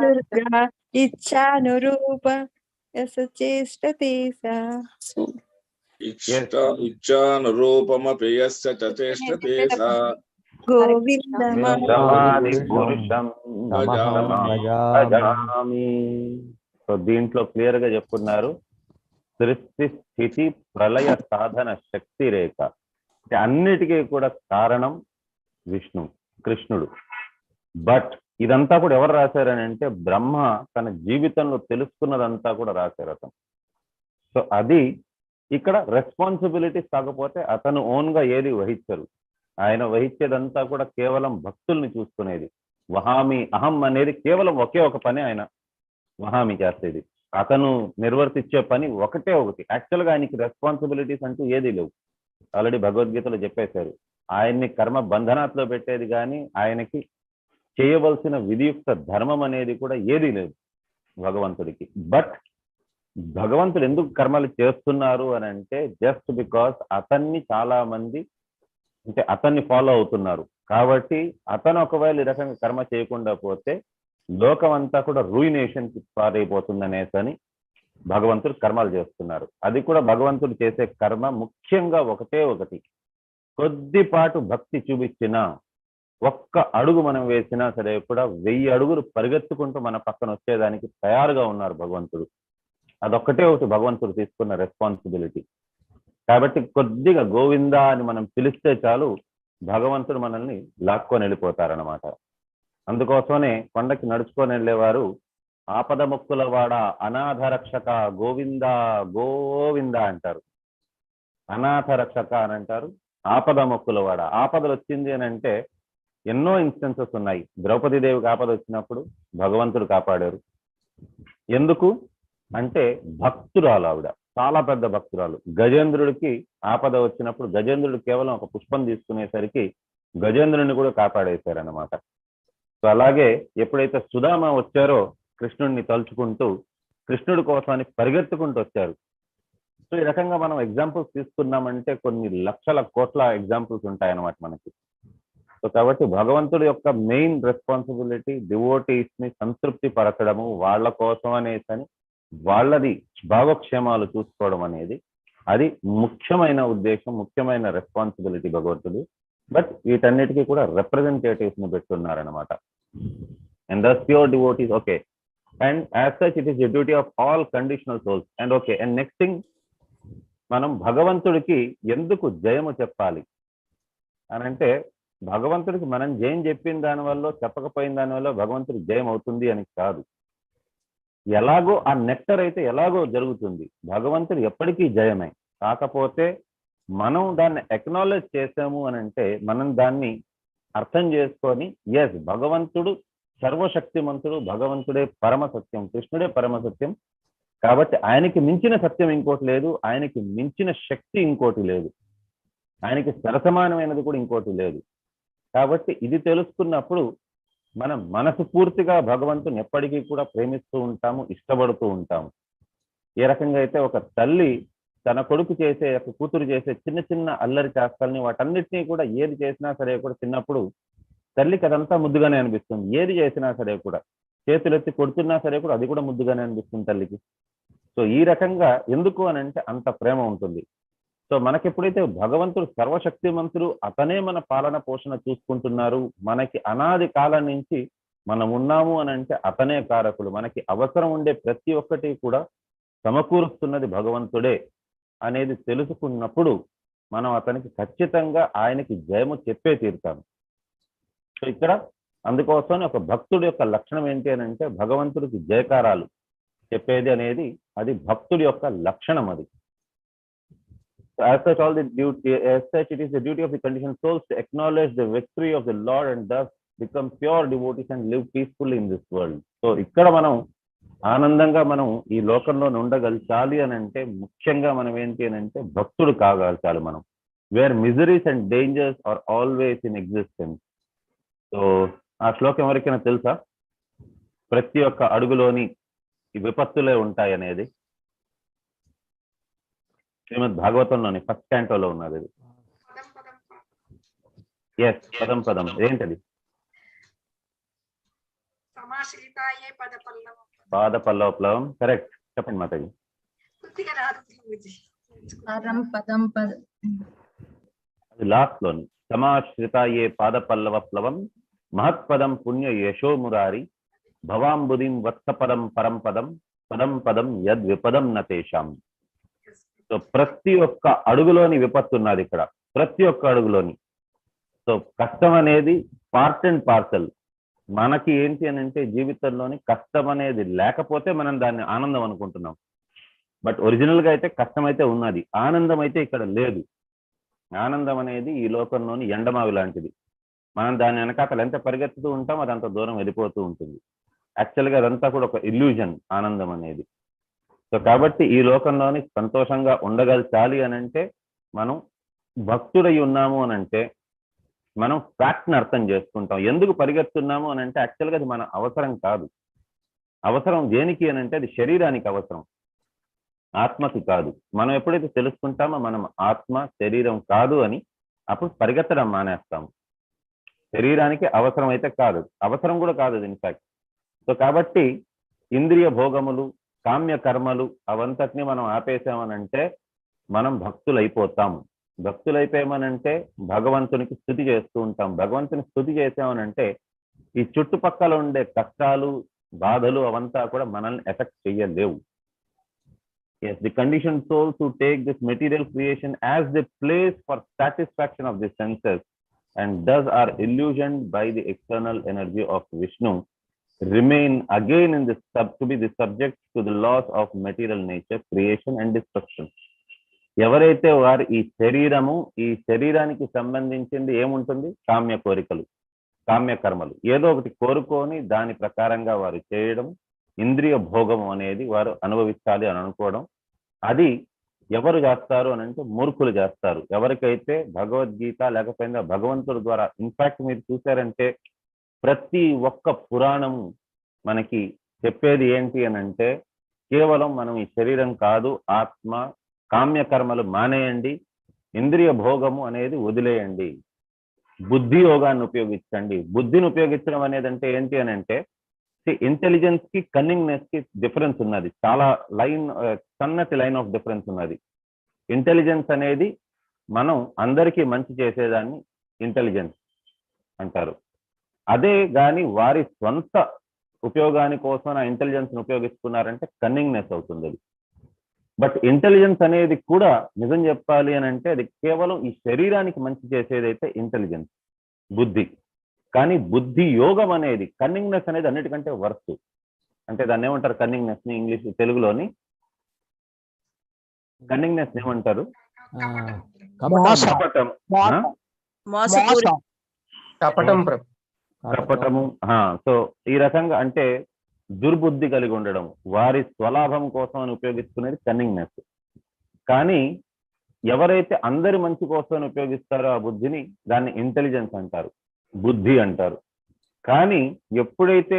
దుర్గా ఇచ్ఛానురూప యస చేష్టతే సా. ఇచ్ఛానురూపమపి యస్య చ చేష్టతే సా గోవిందమాది పురుషం భజామి. సో దీంట్లో క్లియర్ గా చెప్పున్నారు, సృష్టి స్థితి ప్రళయ సాధన శక్తి రేఖ. అన్నిటికీ కూడా కారణం విష్ణు కృష్ణుడు. బట్ ఇదంతా కూడా ఎవరు రాశారని అంటే బ్రహ్మ తన జీవితంలో తెలుసుకున్నదంతా కూడా రాశారు అతను. సో అది ఇక్కడ రెస్పాన్సిబిలిటీస్ కాకపోతే అతను ఓన్ గా ఏది వహించరు. ఆయన వహించేదంతా కూడా కేవలం భక్తుల్ని చూసుకునేది. వహామి అహం అనేది కేవలం ఒకే ఒక పని ఆయన వహామి చేసేది. అతను నిర్వర్తించే పని ఒకటే ఒకటి. యాక్చువల్గా ఆయనకి రెస్పాన్సిబిలిటీస్ అంటూ ఏది లేవు. ఆల్రెడీ భగవద్గీతలో చెప్పేశారు, ఆయన్ని కర్మ బంధనాత్లో పెట్టేది కానీ ఆయనకి చేయవలసిన విధియుక్త ధర్మం అనేది కూడా ఏదీ లేదు భగవంతుడికి. బట్ భగవంతుడు ఎందుకు కర్మలు చేస్తున్నారు అని అంటే జస్ట్ బికాస్ అతన్ని చాలా మంది అంటే అతన్ని ఫాలో అవుతున్నారు కాబట్టి. అతను ఒకవేళ ఈ రకంగా కర్మ చేయకుండా పోతే లోకం అంతా కూడా రూయినేషన్ కి పారైపోతుంది అనేసని భగవంతుడు కర్మలు చేస్తున్నారు. అది కూడా భగవంతుడు చేసే కర్మ ముఖ్యంగా ఒకటే ఒకటి, కొద్దిపాటు భక్తి చూపించినా ఒక్క అడుగు మనం వేసినా సరే కూడా 1000 అడుగులు పరిగెత్తుకుంటూ మన పక్కన వచ్చేదానికి తయారుగా ఉన్నారు భగవంతుడు. అదొక్కటే ఒకటి భగవంతుడు తీసుకున్న రెస్పాన్సిబిలిటీ. కాబట్టి కొద్దిగా గోవిందా అని మనం పిలిస్తే చాలు భగవంతుడు మనల్ని లాక్కొని వెళ్ళిపోతారనమాట. అందుకోసమనే కొండకి నడుచుకొని వెళ్ళేవారు ఆపద మొక్కుల వాడ అనాథ రక్షక గోవిందా గోవిందా అంటారు. అనాథ రక్షక అని అంటారు, ఆపద మొక్కుల వాడ. ఆపదలు వచ్చింది అని అంటే ఎన్నో ఇన్స్టెన్సెస్ ఉన్నాయి. ద్రౌపదీదేవికి ఆపద వచ్చినప్పుడు భగవంతుడు కాపాడారు. ఎందుకు అంటే భక్తురాలు ఆవిడ, చాలా పెద్ద భక్తురాలు. గజేంద్రుడికి ఆపద వచ్చినప్పుడు గజేంద్రుడు కేవలం ఒక పుష్పం తీసుకునేసరికి గజేంద్రుడిని కూడా కాపాడేశారనమాట. సో అలాగే ఎప్పుడైతే సుధామ వచ్చారో కృష్ణుడిని తలుచుకుంటూ కృష్ణుడి కోసాన్ని పరిగెత్తుకుంటూ వచ్చారు. సో ఈ రకంగా మనం ఎగ్జాంపుల్స్ తీసుకున్నామంటే కొన్ని లక్షల కోట్ల ఎగ్జాంపుల్స్ ఉంటాయన్నమాట మనకి. సో కాబట్టి భగవంతుడి యొక్క మెయిన్ రెస్పాన్సిబిలిటీ డివోటీస్ ని సంతృప్తి పరచడము, వాళ్ళ కోసం అనేసని వాళ్ళది భావక్షేమాలు చూసుకోవడం అనేది అది ముఖ్యమైన ఉద్దేశం, ముఖ్యమైన రెస్పాన్సిబిలిటీ భగవంతుడు. బట్ వీటన్నిటికీ కూడా రిప్రజెంటేటివ్స్ ని పెట్టున్నారనమాట. And thus pure devotees okay. And as such it is the duty of all conditional souls. And okay, and next thing, మనం భగవంతుడికి ఎందుకు జయము చెప్పాలి అని అంటే భగవంతుడికి మనం జయం చెప్పిన దానివల్ల చెప్పకపోయిన దానివల్ల భగవంతుడికి జయం అవుతుంది అని కాదు. ఎలాగో ఆ నెక్టర్ అయితే ఎలాగో జరుగుతుంది, భగవంతుడు ఎప్పటికీ జయమే. కాకపోతే మనం దాన్ని ఎక్నాలెడ్జ్ చేసాము అని అంటే మనం దాన్ని అర్థం చేసుకొని ఎస్ భగవంతుడు సర్వశక్తిమంతుడు, భగవంతుడే పరమ సత్యం, కృష్ణుడే పరమ సత్యం. కాబట్టి ఆయనకి మించిన సత్యం ఇంకోటి లేదు, ఆయనకి మించిన శక్తి ఇంకోటి లేదు, ఆయనకి సరసమానమైనది కూడా ఇంకోటి లేదు. కాబట్టి ఇది తెలుసుకున్నప్పుడు మనం మనసు పూర్తిగా భగవంతుని ఎప్పటికీ కూడా ప్రేమిస్తూ ఉంటాము, ఇష్టపడుతూ ఉంటాము. ఏ రకంగా అయితే ఒక తల్లి తన కొడుకు చేసే, కూతురు చేసే చిన్న చిన్న అల్లరి చేష్టల్ని వాటన్నిటినీ కూడా ఏది చేసినా సరే కూడా చిన్నప్పుడు తల్లికి అదంతా ముద్దుగానే అనిపిస్తుంది. ఏది చేసినా సరే కూడా చేతులెత్తి కొడుతున్నా సరే కూడా అది కూడా ముద్దుగానే అనిపిస్తుంది తల్లికి. సో ఈ రకంగా ఎందుకు అని అంటే అంత ప్రేమ ఉంటుంది. సో మనకి ఎప్పుడైతే భగవంతుడు సర్వశక్తిమంతుడు, అతనే మన పాలన పోషణ చూసుకుంటున్నారు, మనకి అనాది కాలం నుంచి మనం ఉన్నాము అని అంటే అతనే కారకుడు, మనకి అవసరం ఉండే ప్రతి ఒక్కటి కూడా సమకూరుస్తున్నది భగవంతుడే అనేది తెలుసుకున్నప్పుడు మనం అతనికి ఖచ్చితంగా ఆయనకి జయము చెప్పే తీరుతాము. సో ఇక్కడ అందుకోసం ఒక భక్తుడి యొక్క లక్షణం ఏంటి అని అంటే భగవంతుడికి జయకారాలు చెప్పేది అనేది అది భక్తుడి యొక్క లక్షణం. అది as such all the duty, as such it is the duty of the conditioned souls to acknowledge the victory of the Lord and thus become pure devotees and live peacefully in this world. So ఇక్కడ మనం ఆనందంగా మనం ఈ లోకంలో ఉండగలచాలి అని అంటే ముఖ్యంగా మనం ఏంటి అని అంటే భక్తుడు కాగలచాలి మనం. Where miseries and dangers are always in existence. So ఆ శ్లోకం ఎవరికైనా తెలుసా? ప్రతి ఒక్క అడుగులోని ఈ విపత్తులే ఉంటాయి అనేది శ్రీమద్ భాగవతంలోని ఫస్ట్ క్యాంటోలో ఉన్నది. ఇది ఎస్, పదం పదం ఏంటది? సమాశ్రితాయే పద పల్లవం. పాద పల్లవ ప్లవం. కరెక్ట్. చెప్పండి మాతాజీ. కొద్దిగా రాదు ప్రభుజీ. అది లాస్ట్ లోని సమాశ్రితాయే పాద పల్లవ ప్లవం మహత్పదం పుణ్య యశో మురారి భవాంబుదిం వత్సపదం పరం పదం పదం పదం యద్ విపదం నతేషాం. సో ప్రతి ఒక్క అడుగులోని విపత్తు ఉన్నది ఇక్కడ, ప్రతి ఒక్క అడుగులోని. సో కష్టం అనేది పార్ట్ అండ్ పార్సల్. మనకి ఏంటి అని అంటే జీవితంలోని కష్టం అనేది లేకపోతే మనం దాన్ని ఆనందం అనుకుంటున్నాం. బట్ ఒరిజినల్ గా అయితే కష్టం అయితే ఉన్నది, ఆనందం అయితే ఇక్కడ లేదు. ఆనందం అనేది ఈ లోకంలోని ఎండమావి లాంటిది. మనం దాని వెనకాతలు ఎంత పరిగెత్తుతూ ఉంటాం అదంత దూరం వెళ్ళిపోతూ ఉంటుంది. యాక్చువల్గా అదంతా కూడా ఒక ఇల్యూజన్ ఆనందం అనేది. సో కాబట్టి ఈ లోకంలోని సంతోషంగా ఉండగలచాలి అని అంటే మనం భక్తుడై ఉన్నాము అని అంటే మనం ఫ్యాక్ట్ని అర్థం చేసుకుంటాం. ఎందుకు పరిగెత్తున్నాము అని అంటే యాక్చువల్గా అది మన అవసరం కాదు. అవసరం దేనికి అని అంటే అది శరీరానికి అవసరం, ఆత్మకి కాదు. మనం ఎప్పుడైతే తెలుసుకుంటామో మనం ఆత్మ శరీరం కాదు అని, అప్పుడు పరిగెత్తడం మానేస్తాము. శరీరానికి అవసరం అయితే కాదు, అవసరం కూడా కాదు అది ఇన్ఫాక్ట్. సో కాబట్టి ఇంద్రియ భోగములు, కామ్య కర్మలు అవంతటిని మనం ఆపేసామనంటే మనం భక్తులైపోతాము. భక్తులైపోయామనంటే భగవంతునికి స్తుతి చేస్తూ ఉంటాం. భగవంతుని స్తుతి చేసామనంటే ఈ చుట్టుపక్కల ఉండే కష్టాలు, బాధలు అవంతా కూడా మనల్ని ఎఫెక్ట్ చేయలేవు. Yes, the conditioned souls who take this material creation as the place for satisfaction of the senses and thus are illusioned by the external energy of Vishnu remain again in this to be the subject to the laws of material nature, creation and destruction. ఎవరైతే వారు ఈ శరీరానికి సంబంధించింది ఏముంటుంది? కామ్య కోరికలు, కామ్య కర్మలు, ఏదో ఒకటి కోరుకొని దాని ప్రకారంగా వారు చేయడం, ఇంద్రియ భోగం అనేది వారు అనుభవించాలి అని అనుకోవడం. అది ఎవరు చేస్తారు అని అంటే మూర్ఖులు చేస్తారు. ఎవరికైతే భగవద్గీత లేకపోయినా భగవంతుడి ద్వారా, ఇన్ఫాక్ట్ మీరు చూసారంటే ప్రతి ఒక్క పురాణము మనకి చెప్పేది ఏంటి అని అంటే కేవలం మనం ఈ శరీరం కాదు, ఆత్మ, కామ్య కర్మలు మానేయండి, ఇంద్రియ భోగము అనేది వదిలేయండి, బుద్ధి యోగాన్ని ఉపయోగించండి. బుద్ధిని ఉపయోగించడం అనేది అంటే ఏంటి అని అంటే ఇంటెలిజెన్స్ కి కన్నింగ్నెస్ కి డిఫరెన్స్ ఉన్నది. చాలా సన్నటి లైన్ ఆఫ్ డిఫరెన్స్ ఉన్నది. ఇంటెలిజెన్స్ అనేది మనం అందరికీ మంచి చేసేదాన్ని ఇంటెలిజెన్స్ అంటారు. అదే కానీ వారి స్వంత ఉపయోగాని కోసం ఆ ఇంటెలిజెన్స్ ని ఉపయోగిస్తున్నారంటే కన్నింగ్నెస్ అవుతుంది అది. బట్ ఇంటెలిజెన్స్ అనేది కూడా నిజం చెప్పాలి అని అంటే అది కేవలం ఈ శరీరానికి మంచి చేసేదైతే ఇంటెలిజెన్స్, బుద్ధి. కానీ బుద్ధి యోగం అనేది, కన్నింగ్నెస్ అనేది అన్నిటికంటే వర్స్ట్. అంటే దాన్ని ఏమంటారు? కన్నింగ్నెస్ ని ఇంగ్లీష్, తెలుగులోని కన్నింగ్నెస్ ఏమంటారు? కపటము. సో ఈ రకంగా అంటే దుర్బుద్ధి కలిగి ఉండడం, వారి స్వలాభం కోసం అని ఉపయోగించుకునేది కన్నింగ్నెస్. కానీ ఎవరైతే అందరి మంచి కోసం ఉపయోగిస్తారో ఆ బుద్ధిని, దాన్ని ఇంటెలిజెన్స్ అంటారు, బుద్ధి అంటారు. కానీ ఎప్పుడైతే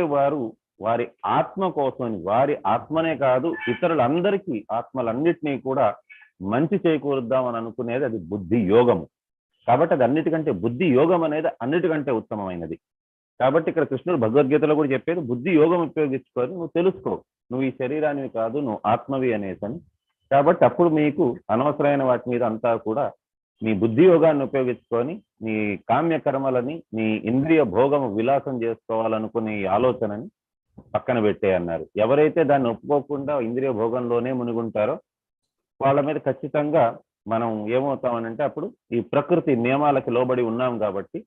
వారి ఆత్మ కోసం, వారి ఆత్మనే కాదు ఇతరులందరికీ, ఆత్మలన్నిటినీ కూడా మంచి చేకూరుద్దామని అనుకునేది అది బుద్ధి యోగము. కాబట్టి అది అన్నిటికంటే, బుద్ధి యోగం అనేది అన్నిటికంటే ఉత్తమమైనది. కాబట్టి ఇక్కడ కృష్ణుడు భగవద్గీతలో కూడా చెప్పేది బుద్ధి యోగం ఉపయోగించుకొని నువ్వు తెలుసుకో, నువ్వు ఈ శరీరానివి కాదు, నువ్వు ఆత్మవి అనేసని. కాబట్టి అప్పుడు మీకు అనవసరమైన వాటి మీద అంతా కూడా నీ బుద్ధి యోగాన్ని ఉపయోగించుకొని నీ కామ్య కర్మలని, నీ ఇంద్రియ భోగము విలాసం చేసుకోవాలనుకునే ఈ ఆలోచనని పక్కన పెట్టే అన్నారు. ఎవరైతే దాన్ని ఒప్పుకోకుండా ఇంద్రియ భోగంలోనే మునిగుంటారో వాళ్ళ మీద ఖచ్చితంగా మనం ఏమవుతామనంటే అప్పుడు ఈ ప్రకృతి నియమాలకి లోబడి ఉన్నాం కాబట్టి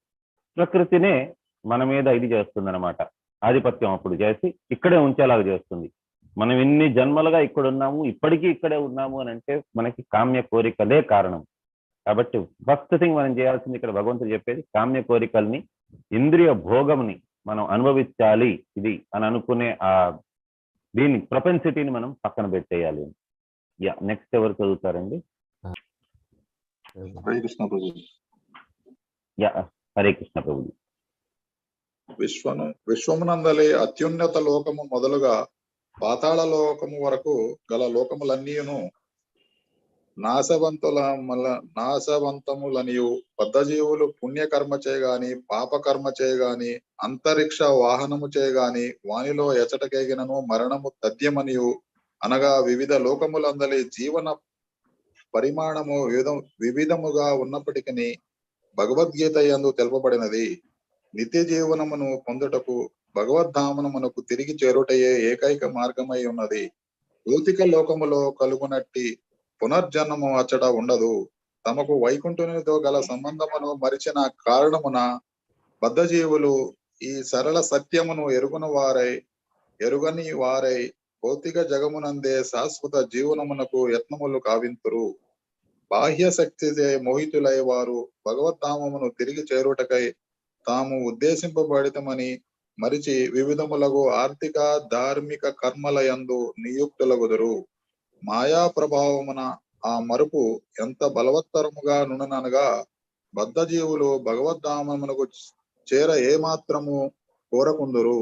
ప్రకృతినే మన మీద ఇది చేస్తుంది అనమాట, ఆధిపత్యం అప్పుడు చేసి ఇక్కడే ఉంచేలాగా చేస్తుంది. మనం ఇన్ని జన్మలుగా ఇక్కడ ఉన్నాము, ఇప్పటికీ ఇక్కడే ఉన్నాము అని అంటే మనకి కామ్య కోరికలే కారణం. కాబట్టి ఫస్ట్ థింగ్ మనం చేయాల్సింది ఇక్కడ భగవంతుడు చెప్పేది కామ్య కోరికల్ని, ఇంద్రియ భోగంని మనం అనుభవించాలి ఇది అని అనుకునే ఆ దీని ప్రొపెన్సిటీని మనం పక్కన పెట్టేయాలి. యా, నెక్స్ట్ ఎవరు చదువుతారండి? హరే కృష్ణ ప్రభు. యా, హరే కృష్ణ ప్రభుజీ. విశ్వమునందలి అత్యున్నత లోకము మొదలుగా పాతాళ లోకము వరకు గల లోకములన్నీను నాశవంతములనియు బద్ధజీవులు పుణ్యకర్మ చేయగాని పాపకర్మ చేయగాని అంతరిక్ష వాహనము చేయగాని వానిలో ఎచటకేగినను మరణము తథ్యమనియు అనగా వివిధ లోకములందలి జీవన పరిమాణము వివిధముగా ఉన్నప్పటికీ భగవద్గీత యందు తెలుపబడినది. నిత్య జీవనమును పొందుటకు భగవద్ధామనమునకు తిరిగి చేరుటయే ఏకైక మార్గమై ఉన్నది. భౌతిక లోకములో కలుగునట్టి పునర్జన్మము అచ్చట ఉండదు. తమకు వైకుంఠునితో గల సంబంధమును మరిచిన కారణమున బద్ధజీవులు ఈ సరళ సత్యమును ఎరుగని వారై భౌతిక జగమునందే శాశ్వత జీవనమునకు యత్నములు కావింతురు. బాహ్య శక్తిదే మోహితులై వారు భగవద్ధామమును తిరిగి చేరుటకై తాము ఉద్దేశింపబడితమని మరిచి వివిధములగు ఆర్థిక ధార్మిక కర్మల యందు నియుక్తులగుదురు. మాయా ప్రభావమున ఆ మరుపు ఎంత బలవత్తరముగా నుననగా బద్ధజీవులు భగవద్ధామమునకు చేర ఏమాత్రము కోరకుందురు.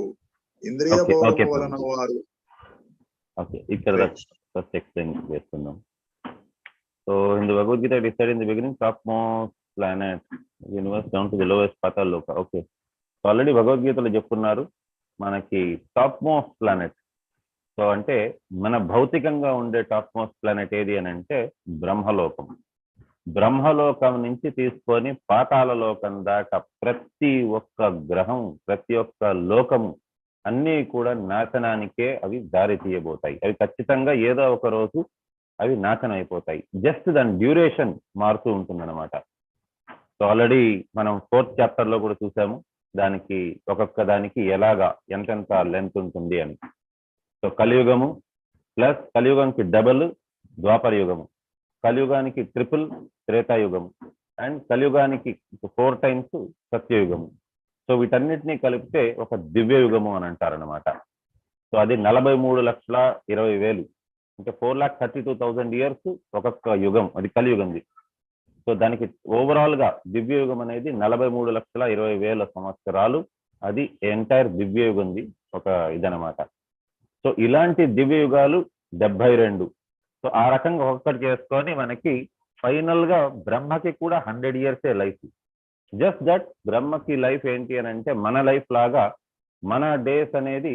ఇంద్రియ భోగము వలన వారు ఇక్కడ ఫస్ట్ ఎక్స్ప్లెయిన్ చేస్తున్నాం. So in the Bhagavad Gita it is said in the beginning, topmost planet universe down to the lowest patal loka. Okay, so already భగవద్గీతలో చెప్పున్నారు మనకి టాప్ మోస్ట్ ప్లానెట్. సో అంటే మన భౌతికంగా ఉండే టాప్ మోస్ట్ ప్లానెట్ ఏది అని అంటే బ్రహ్మలోకం. బ్రహ్మలోకం నుంచి తీసుకొని పాతాళ లోకం దాకా ప్రతి ఒక్క గ్రహం, ప్రతి ఒక్క లోకము అన్నీ కూడా నాశనానికే అవి దారి తీయబోతాయి. అవి ఖచ్చితంగా ఏదో ఒక రోజు అవి నాశనం అయిపోతాయి. జస్ట్ దాని డ్యూరేషన్ మారుతూ ఉంటుందన్నమాట. సో ఆల్రెడీ మనం 4th చాప్టర్ లో కూడా చూసాము దానికి ఒక్కొక్క దానికి ఎలాగా ఎంతెంత లెంత్ ఉంటుంది అని. సో కలియుగము ప్లస్ కలియుగానికి డబుల్ ద్వాపర యుగము, కలియుగానికి ట్రిపుల్ త్రేతాయుగము, అండ్ కలియుగానికి 4 times సత్యయుగము. సో వీటన్నిటినీ కలిపితే ఒక దివ్య యుగము అని అంటారనమాట. సో అది 43,20,000 అంటే 4,32,000 years ఒక్కొక్క యుగం, అది కలియుగంది. సో దానికి ఓవరాల్ గా దివ్య యుగం అనేది 43,20,000 సంవత్సరాలు. అది ఎంటైర్ దివ్య యుగంది ఒక ఇదనమాట. సో ఇలాంటి దివ్య యుగాలు 72. సో ఆ రకంగా ఒక్కటి చేసుకొని మనకి ఫైనల్ గా బ్రహ్మకి కూడా 100 years లైఫ్. జస్ట్ దట్ బ్రహ్మకి లైఫ్ ఏంటి అని అంటే మన లైఫ్ లాగా మన డేస్ అనేది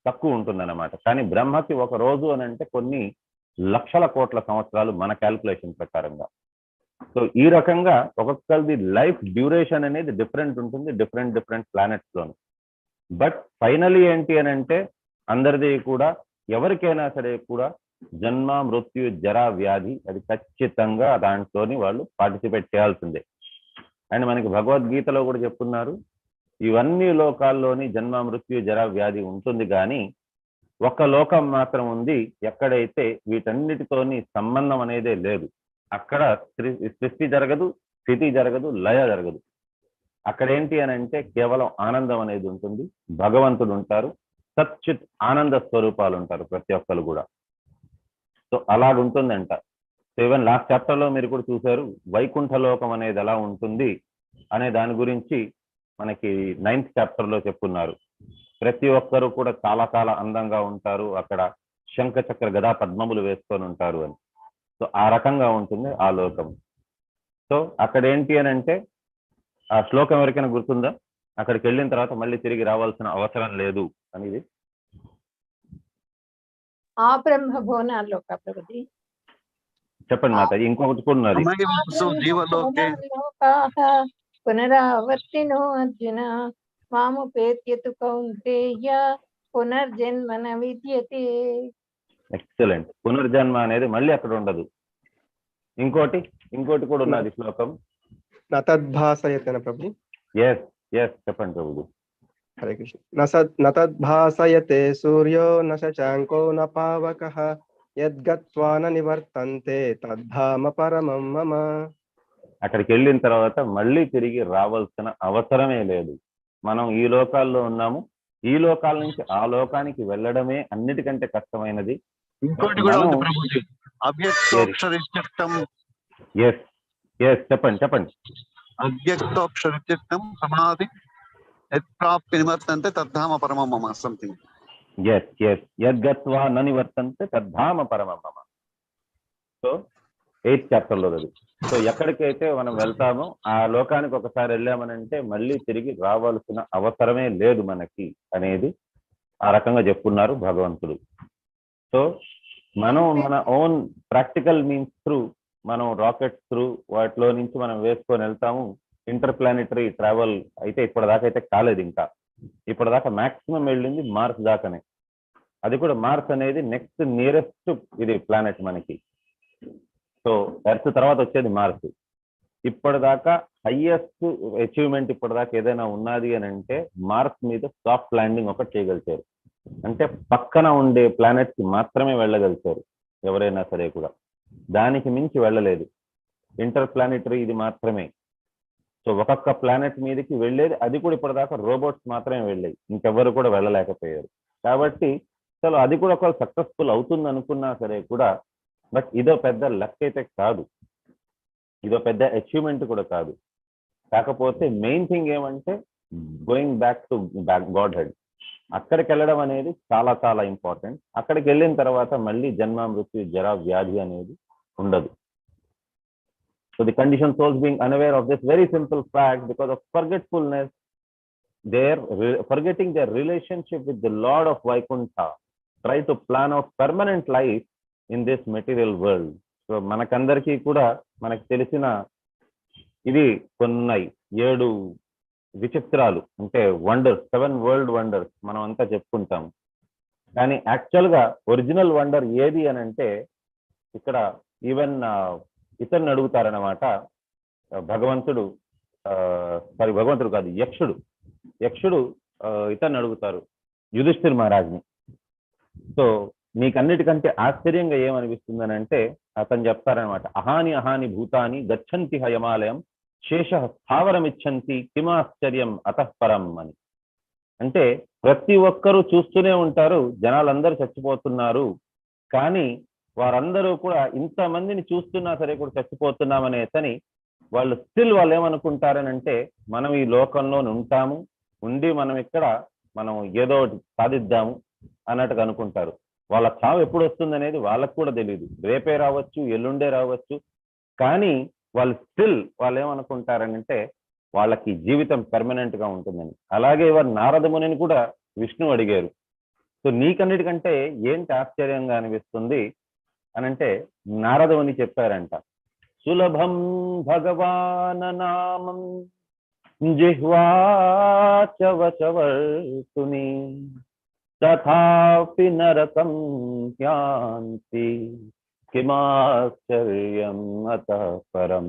తక్కువ ఉంటుందన్నమాట. కానీ బ్రహ్మకి ఒక రోజు అని అంటే కొన్ని లక్షల కోట్ల సంవత్సరాలు మన క్యాల్కులేషన్ ప్రకారంగా. సో ఈ రకంగా ఒక్కొక్కరిది లైఫ్ డ్యూరేషన్ అనేది డిఫరెంట్ ఉంటుంది different planets loan. But finally ఏంటి అని అంటే అందరిది కూడా ఎవరికైనా సరే కూడా జన్మ మృత్యు జరా వ్యాధి అది ఖచ్చితంగా దాంట్లోని వాళ్ళు పార్టిసిపేట్ చేయాల్సిందే. అండ్ మనకి భగవద్గీతలో కూడా చెప్తున్నారు ఇవన్నీ లోకాల్లోని జన్మ మృత్యు జరా వ్యాధి ఉంటుంది, కానీ ఒక్క లోకం మాత్రం ఉంది ఎక్కడైతే వీటన్నిటితోని సంబంధం అనేదే లేదు. అక్కడ సృష్టి జరగదు, స్థితి జరగదు, లయ జరగదు. అక్కడ ఏంటి అని అంటే కేవలం ఆనందం అనేది ఉంటుంది, భగవంతుడు ఉంటారు, సచ్చిత్ ఆనంద స్వరూపాలు ఉంటారు ప్రతి ఒక్కరు కూడా. సో అలాగుంటుందంట. సో ఈవెన్ లాస్ట్ చాప్టర్ లో మీరు కూడా చూసారు వైకుంఠ లోకం అనేది ఎలా ఉంటుంది అనే దాని గురించి మనకి 9th chapter లో చెప్పున్నారు. ప్రతి ఒక్కరు కూడా చాలా చాలా అందంగా ఉంటారు, అక్కడ శంఖ చక్ర గదా పద్మములు వేసుకొని ఉంటారు అని. సో ఆ రకంగా ఉంటుంది ఆ లోకం. సో అక్కడ ఏంటి అని అంటే ఆ శ్లోకం ఎవరికైనా గుర్తుందా? అక్కడికి వెళ్ళిన తర్వాత మళ్ళీ తిరిగి రావాల్సిన అవసరం లేదు అనేది. ఆ బ్రహ్మ భువనాల్లో ప్రభుజీ చెప్పండి మాతాజీ. ఇంకొకటి కూడా ఉన్నది. పునరావర్తినో అర్జున మాముపేత్యతు కౌంతేయ పునర్జన్మన విద్యతే. ఎక్సలెంట్. పునర్జన్మ అనేది మళ్ళీ అక్కడ ఉండదు. ఇంకోటి కూడా ఉన్నది శ్లోకం. నతద్భాసయతే ప్రభు. ఎస్ చెప్పండి ప్రభుజీ. హరే కృష్ణ. నతద్భాసయతే సూర్యో న శశాంకో న పావకః యద్గత్వా న నివర్తంతే తద్ధామ పరమం మమ. అక్కడికి వెళ్ళిన తర్వాత మళ్ళీ తిరిగి రావాల్సిన అవసరమే లేదు. మనం ఈ లోకాల్లో ఉన్నాము, ఈ లోకాల నుంచి ఆ లోకానికి వెళ్ళడమే అన్నిటికంటే కష్టమైనది. ఇంకోటి కూడా ఉంది ప్రభుజీ, అవ్యక్తోక్షరిత్యక్తం. ఎస్ ఎస్, చెప్పండి. అవ్యక్తోక్షరిత్యక్తం సమాధి యత్ప్రాప్య నివర్తంతే తద్ధామ పరమం మమ సంథింగ్. ఎస్ ఎస్, యద్గత్వా న నివర్తంతే తద్ధామ పరమం మమ. సో 8th చాప్టర్లో అది. సో ఎక్కడికైతే మనం వెళ్తామో ఆ లోకానికి ఒకసారి వెళ్ళామనంటే మళ్ళీ తిరిగి రావాల్సిన అవసరమే లేదు మనకి అనేది ఆ రకంగా చెప్పున్నారు భగవంతుడు. సో మనం మన ఓన్ ప్రాక్టికల్ మీన్స్ త్రూ, మనం రాకెట్స్ త్రూ వాటిలో నుంచి మనం వేసుకొని వెళ్తాము. ఇంటర్ ప్లానెటరీ ట్రావెల్ అయితే ఇప్పటిదాకా అయితే కాలేదు. ఇంకా ఇప్పటిదాకా మాక్సిమం వెళ్ళింది మార్స్ దాకానే. అది కూడా మార్స్ అనేది నెక్స్ట్ నియరెస్ట్ ఇది ప్లానెట్ మనకి. సో ఎర్త్ తర్వాత వచ్చేది మార్స్. ఇప్పటిదాకా హైయెస్ట్ అచీవ్మెంట్ ఇప్పటిదాకా ఏదైనా ఉన్నది అని అంటే మార్స్ మీద సాఫ్ట్ ల్యాండింగ్ ఒకటి చేయగలిచారు. అంటే పక్కన ఉండే ప్లానెట్స్ కి మాత్రమే వెళ్ళగలిచారు ఎవరైనా సరే కూడా. దానికి మించి వెళ్ళలేదు. ఇంటర్ ప్లానెటరీ ఇది మాత్రమే. సో ఒక్కొక్క ప్లానెట్ మీదకి వెళ్ళేది అది కూడా ఇప్పటిదాకా రోబోట్స్ మాత్రమే వెళ్ళాయి, ఇంకెవ్వరు కూడా వెళ్ళలేకపోయారు. కాబట్టి అసలు అది కూడా ఒకవేళ సక్సెస్ఫుల్ అవుతుంది అనుకున్నా సరే కూడా, బట్ ఇదో పెద్ద లక్ అయితే కాదు, ఇదో పెద్ద అచీవ్మెంట్ కూడా కాదు. కాకపోతే మెయిన్ థింగ్ ఏమంటే going back to God head, అక్కడికి వెళ్ళడం అనేది చాలా చాలా ఇంపార్టెంట్. అక్కడికి వెళ్ళిన తర్వాత మళ్ళీ జన్మ మృత్యు జర వ్యాధి అనేది ఉండదు. So the conditioned souls being unaware of this very simple fact, because of forgetfulness, they're forgetting their relationship with the Lord of Vaikuntha, try to plan out permanent life in this material world. So manakandariki kuda manaku telisina ఇది కొన్నాయి 7 విచిత్రాలు, అంటే wonders, 7 world wonders మనం అంతా చెప్పుకుంటాం. కానీ యాక్చువల్గా original wonder ఏది అని అంటే ఇక్కడ ఈవెన్ ఇతన్ని అడుగుతారనమాట భగవంతుడు, భగవంతుడు కాదు, యక్షుడు ఇతన్ని అడుగుతారు, యుధిష్ఠిర్ మహారాజ్ని. సో నీకన్నిటికంటే ఆశ్చర్యంగా ఏమనిపిస్తుంది అని అంటే అతను చెప్తారనమాట, అహాని భూతాని గచ్చంతి హయమాలయం శేష స్థావరమిచ్చంతి కిమాశ్చర్యం అతఃపరం అని. అంటే ప్రతి ఒక్కరూ చూస్తూనే ఉంటారు, జనాలందరూ చచ్చిపోతున్నారు, కానీ వారందరూ కూడా ఇంతమందిని చూస్తున్నా సరే కూడా చచ్చిపోతున్నామనేసని వాళ్ళు స్టిల్ వాళ్ళు ఏమనుకుంటారనంటే మనం ఈ లోకంలో ఉంటాము, ఉండి మనం ఏదో ఒకటి సాధిద్దాము అన్నట్టుగా అనుకుంటారు. వాళ్ళ చావు ఎప్పుడు వస్తుంది అనేది వాళ్ళకు కూడా తెలియదు, రేపే రావచ్చు, ఎల్లుండే రావచ్చు. కానీ వాళ్ళు ఏమనుకుంటారనంటే వాళ్ళకి జీవితం పెర్మనెంట్ గా ఉంటుందని. అలాగే వారు నారద మునిని కూడా విష్ణు అడిగారు, సో నీకన్నిటికంటే ఏంటి ఆశ్చర్యంగా అనిపిస్తుంది అనంటే నారద ముని చెప్పారంట, సులభం భగవాన్ నామం జిహ్వాచవచవర్తుని తథాపి నరకం యాంతి కిమాశ్చర్యం అతః పరం.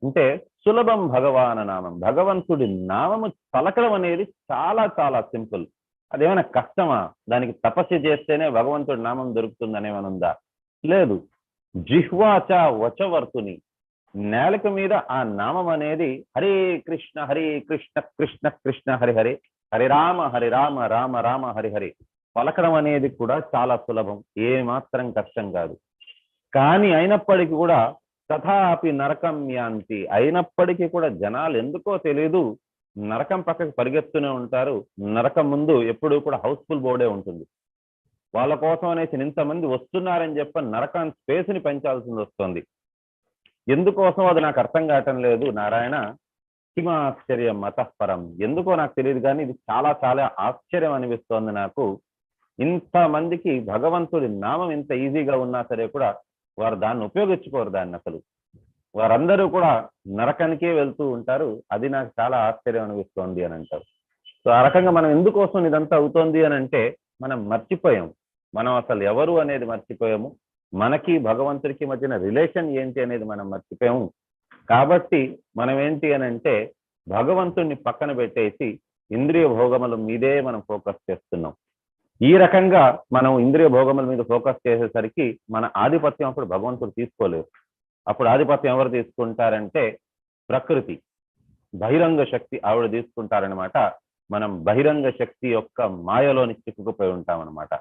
అంటే సులభం భగవాన్ నామం, భగవంతుడి నామము పలకడం అనేది చాలా చాలా సింపుల్. అదేమైనా కష్టమా? దానికి తపస్సు చేస్తేనే భగవంతుడి నామం దొరుకుతుందని ఏమైనా ఉందా? లేదు. జిహ్వాచ వచవర్తుని, నేలక మీద ఆ నామం అనేది హరే కృష్ణ కృష్ణ కృష్ణ హరి హరే, హరి రామ రామ రామ హరి హరి పలకడం అనేది కూడా చాలా సులభం, ఏ మాత్రం కష్టం కాదు. కానీ అయినప్పటికీ కూడా తథాపి నరకం యాంతి, అయినప్పటికీ కూడా జనాలు ఎందుకో తెలియదు నరకం పక్కకు పరిగెత్తూనే ఉంటారు. నరకం ముందు ఎప్పుడూ కూడా హౌస్ఫుల్ బోర్డే ఉంటుంది. వాళ్ళ కోసం అనేసి ఇంతమంది వస్తున్నారని చెప్పి నరకం స్పేస్ ని పెంచాల్సి వస్తుంది. ఎందుకోసం అది నాకు అర్థం కావటం లేదు నారాయణ. కిమాశ్చర్యం అతఃపరం, ఎందుకో నాకు తెలియదు కానీ ఇది చాలా చాలా ఆశ్చర్యం అనిపిస్తోంది నాకు. ఇంతమందికి భగవంతుడి నామం ఇంత ఈజీగా ఉన్నా సరే కూడా వారు దాన్ని ఉపయోగించుకోరు, దాన్ని అసలు. వారందరూ కూడా నరకానికే వెళ్తూ ఉంటారు. అది నాకు చాలా ఆశ్చర్యం అనిపిస్తోంది అని అంటారు. సో ఆ రకంగా మనం ఎందుకోసం ఇదంతా అవుతోంది అని అంటే మనం మర్చిపోయాం, మనం అసలు ఎవరు అనేది మర్చిపోయాము, మనకి భగవంతుడికి మధ్యన రిలేషన్ ఏంటి అనేది మనం మర్చిపోయాము. కాబట్టి మనం ఏంటి అని అంటే భగవంతుడిని పక్కన పెట్టేసి ఇంద్రియ భోగముల మీదే మనం ఫోకస్ చేస్తున్నాం. ఈ రకంగా మనం ఇంద్రియ భోగముల మీద ఫోకస్ చేసేసరికి మన ఆధిపత్యం అప్పుడు భగవంతుడు తీసుకోలేరు. అప్పుడు ఆధిపత్యం ఎవరు తీసుకుంటారంటే ప్రకృతి, బహిరంగ శక్తి ఆవిడ తీసుకుంటారనమాట. మనం బహిరంగ శక్తి యొక్క మాయలోని చిక్కుకుపోయి ఉంటాం అనమాట.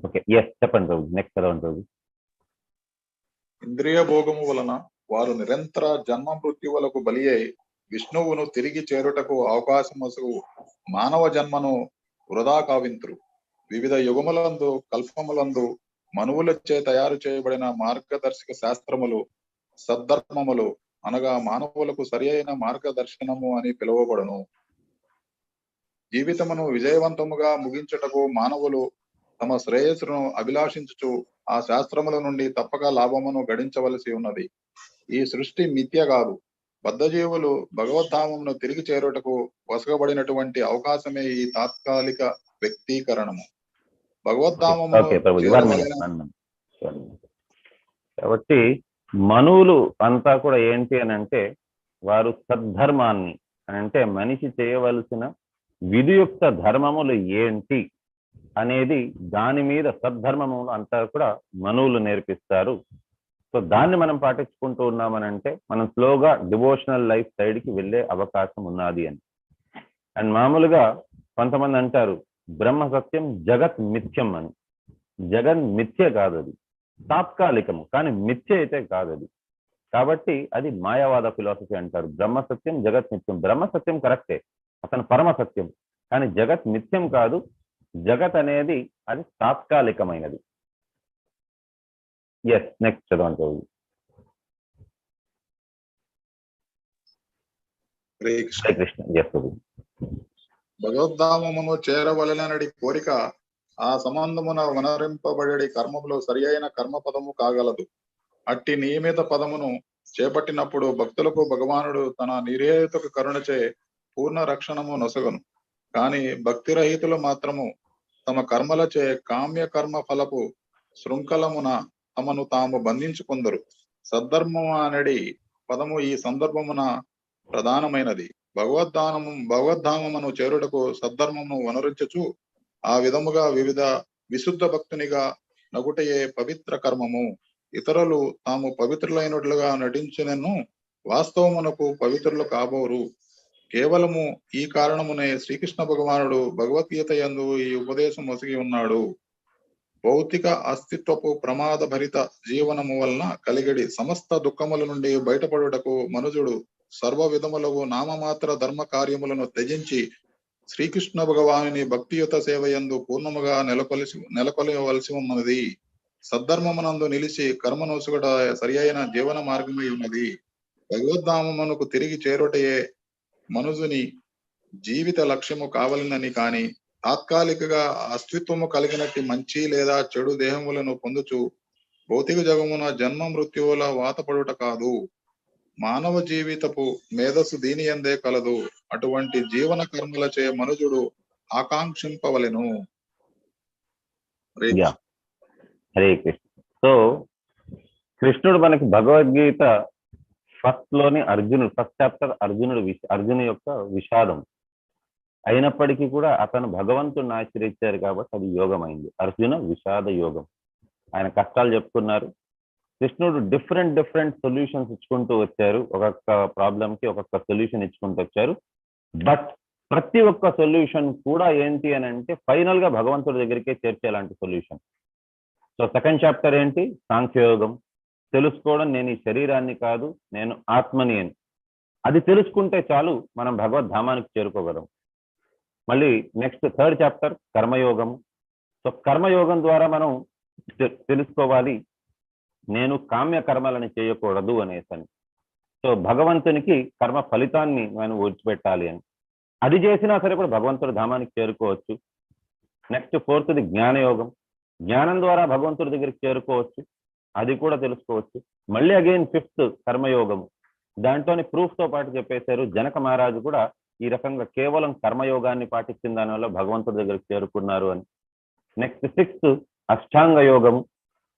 ఓకే, ఎస్ చెప్పండి ప్రభు, నెక్స్ట్ చదవండి ప్రభు. ఇంద్రియ భోగము వలన వారు నిరంతర జన్మ మృత్యువులకు బలి అయి విష్ణువును తిరిగి చేరుటకు అవకాశమసు మానవ జన్మను వృధా కావింతురు. వివిధ యుగములందు కల్పములందు మనువులచే తయారు చేయబడిన మార్గదర్శక శాస్త్రములు సద్ధర్మములు అనగా మానవులకు సరి అయిన మార్గదర్శనము అని పిలువబడును. జీవితమును విజయవంతముగా ముగించుటకు మానవులు తమ శ్రేయస్సును అభిలాషించుచు ఆ శాస్త్రముల నుండి తప్పక లాభమును గడించవలసి ఉన్నది. ఈ సృష్టి మిథ్య కాదు. బద్ధజీవులు భగవద్ధామమును తిరిగి చేరుటకు వసగబడినటువంటి అవకాశమే ఈ తాత్కాలిక వ్యక్తీకరణము. భగవద్ధామమును కాబట్టి మనువులు అంతా కూడా ఏంటి అని అంటే వారు సద్ధర్మాన్ని అంటే మనిషి చేయవలసిన విధియుక్త ధర్మములు ఏంటి అనేది దాని మీద సద్ధర్మములు అంతా కూడా మనువులు నేర్పిస్తారు. సో దాన్ని మనం పాటించుకుంటూ ఉన్నామనంటే మనం స్లోగా డివోషనల్ లైఫ్ సైడ్కి వెళ్ళే అవకాశం ఉన్నది అని. అండ్ మామూలుగా కొంతమంది అంటారు బ్రహ్మ సత్యం జగత్ మిథ్యం అని. జగన్ మిథ్య కాదు, అది తాత్కాలికము, కానీ మిథ్య అయితే కాదు అది. కాబట్టి అది మాయావాద ఫిలాసఫీ అంటారు. బ్రహ్మ సత్యం జగత్ మిథ్యం. బ్రహ్మ సత్యం కరెక్టే, అతను పరమ సత్యం, కానీ జగత్ మిథ్యం కాదు. జగత్ అనేది అది తాత్కాలికమైనది. ఎస్ నెక్స్ట్ చదవండి. హరే కృష్ణ. ఎస్ భగవద్ధామమును చేరవలనడి కోరిక ఆ సంబంధమున వనరింపబడి కర్మములో సరి అయిన కర్మ పదము కాగలదు. అట్టి నియమిత పదమును చేపట్టినప్పుడు భక్తులకు భగవానుడు తన నిర్హేతుక కరుణచే పూర్ణ రక్షణము నొసగను. కానీ భక్తిరహితులు మాత్రము తమ కర్మలచే కామ్య కర్మ ఫలపు శృంఖలమున తమను తాము బంధించుకుందరు. సద్ధర్మము అనడి పదము ఈ సందర్భమున ప్రధానమైనది. భగవద్ధామమును చేరుటకు సద్ధర్మమును వనరించుచు ఆ విధముగా వివిధ విశుద్ధ భక్తునిగా నగుటయే పవిత్ర కర్మము. ఇతరులు తాము పవిత్రులైనట్లుగా నటించినను వాస్తవమునకు పవిత్రులు కాబోరు. కేవలము ఈ కారణమునే శ్రీకృష్ణ భగవానుడు భగవద్గీత యందు ఈ ఉపదేశం మొసిగి ఉన్నాడు. భౌతిక అస్తిత్వపు ప్రమాద భరిత జీవనము వలన కలిగడి సమస్త దుఃఖముల నుండి బయటపడుటకు మనుజుడు సర్వ విధములకు నామమాత్ర ధర్మ కార్యములను త్యజించి శ్రీకృష్ణ భగవానుని భక్తియుత సేవయందు పూర్ణముగా నెలకొలవలసి ఉన్నది. సద్ధర్మమునందు నిలిచి కర్మనొసుగుట సరి అయిన జీవన మార్గమై ఉన్నది. భగవద్ధామమునకు తిరిగి చేరుటయే మనుజుని జీవిత లక్ష్యము కావాలని కాని తాత్కాలికగా అస్తిత్వము కలిగినట్టు మంచి లేదా చెడు దేహములను పొందుచు భౌతిక జగమున జన్మ మృత్యువుల వాతపడుట కాదు. మానవ జీవితపు మేధస్సు దీని యందే కలదు. అటువంటి జీవన కర్మలచే మనుజుడు ఆకాంక్షింపవలెను. హరే కృష్ణ. సో కృష్ణుడు మనకి భగవద్గీత ఫస్ట్ చాప్టర్ అర్జునుడి యొక్క విషాదం అయినప్పటికీ కూడా అతను భగవంతుడిని ఆశ్రయించారు కాబట్టి అది యోగం అయింది. అర్జున విషాద యోగం. ఆయన కష్టాలు చెప్పుకున్నారు. కృష్ణుడు డిఫరెంట్ సొల్యూషన్స్ ఇచ్చుకుంటూ వచ్చారు. ఒక్కొక్క ప్రాబ్లంకి ఒక్కొక్క సొల్యూషన్ ఇచ్చుకుంటూ వచ్చారు. బట్ ప్రతి ఒక్క సొల్యూషన్ కూడా ఏంటి అని అంటే ఫైనల్ గా భగవంతుడి దగ్గరికే చేర్చేలాంటి సొల్యూషన్. సో సెకండ్ చాప్టర్ ఏంటి? సాంఖ్యయోగం. తెలుసుకోవడం, నేను ఈ శరీరాన్ని కాదు, నేను ఆత్మని అని. అది తెలుసుకుంటే చాలు మనం భగవద్ధామానికి చేరుకోగలం. మళ్ళీ నెక్స్ట్ థర్డ్ చాప్టర్ కర్మయోగం. సో కర్మయోగం ద్వారా మనం తెలుసుకోవాలి నేను కామ్య కర్మలను చేయకూడదు అనేసని. సో భగవంతునికి కర్మ ఫలితాన్ని నేను విడిచిపెట్టాలి అని. అది చేసినా సరే కూడా భగవంతుడి ధామానికి చేరుకోవచ్చు. నెక్స్ట్ ఫోర్త్ది జ్ఞానయోగం. జ్ఞానం ద్వారా భగవంతుడి దగ్గరికి చేరుకోవచ్చు, అది కూడా తెలుసుకోవచ్చు. మళ్ళీ అగైన్ ఫిఫ్త్ కర్మయోగము. దాంట్లోని ప్రూఫ్తో పాటు చెప్పేశారు. జనక మహారాజు కూడా ఈ రకంగా కేవలం కర్మయోగాన్ని పాటించిన దానివల్ల భగవంతుడి దగ్గరికి చేరుకున్నారు అని. నెక్స్ట్ సిక్స్త్ అష్టాంగ యోగము.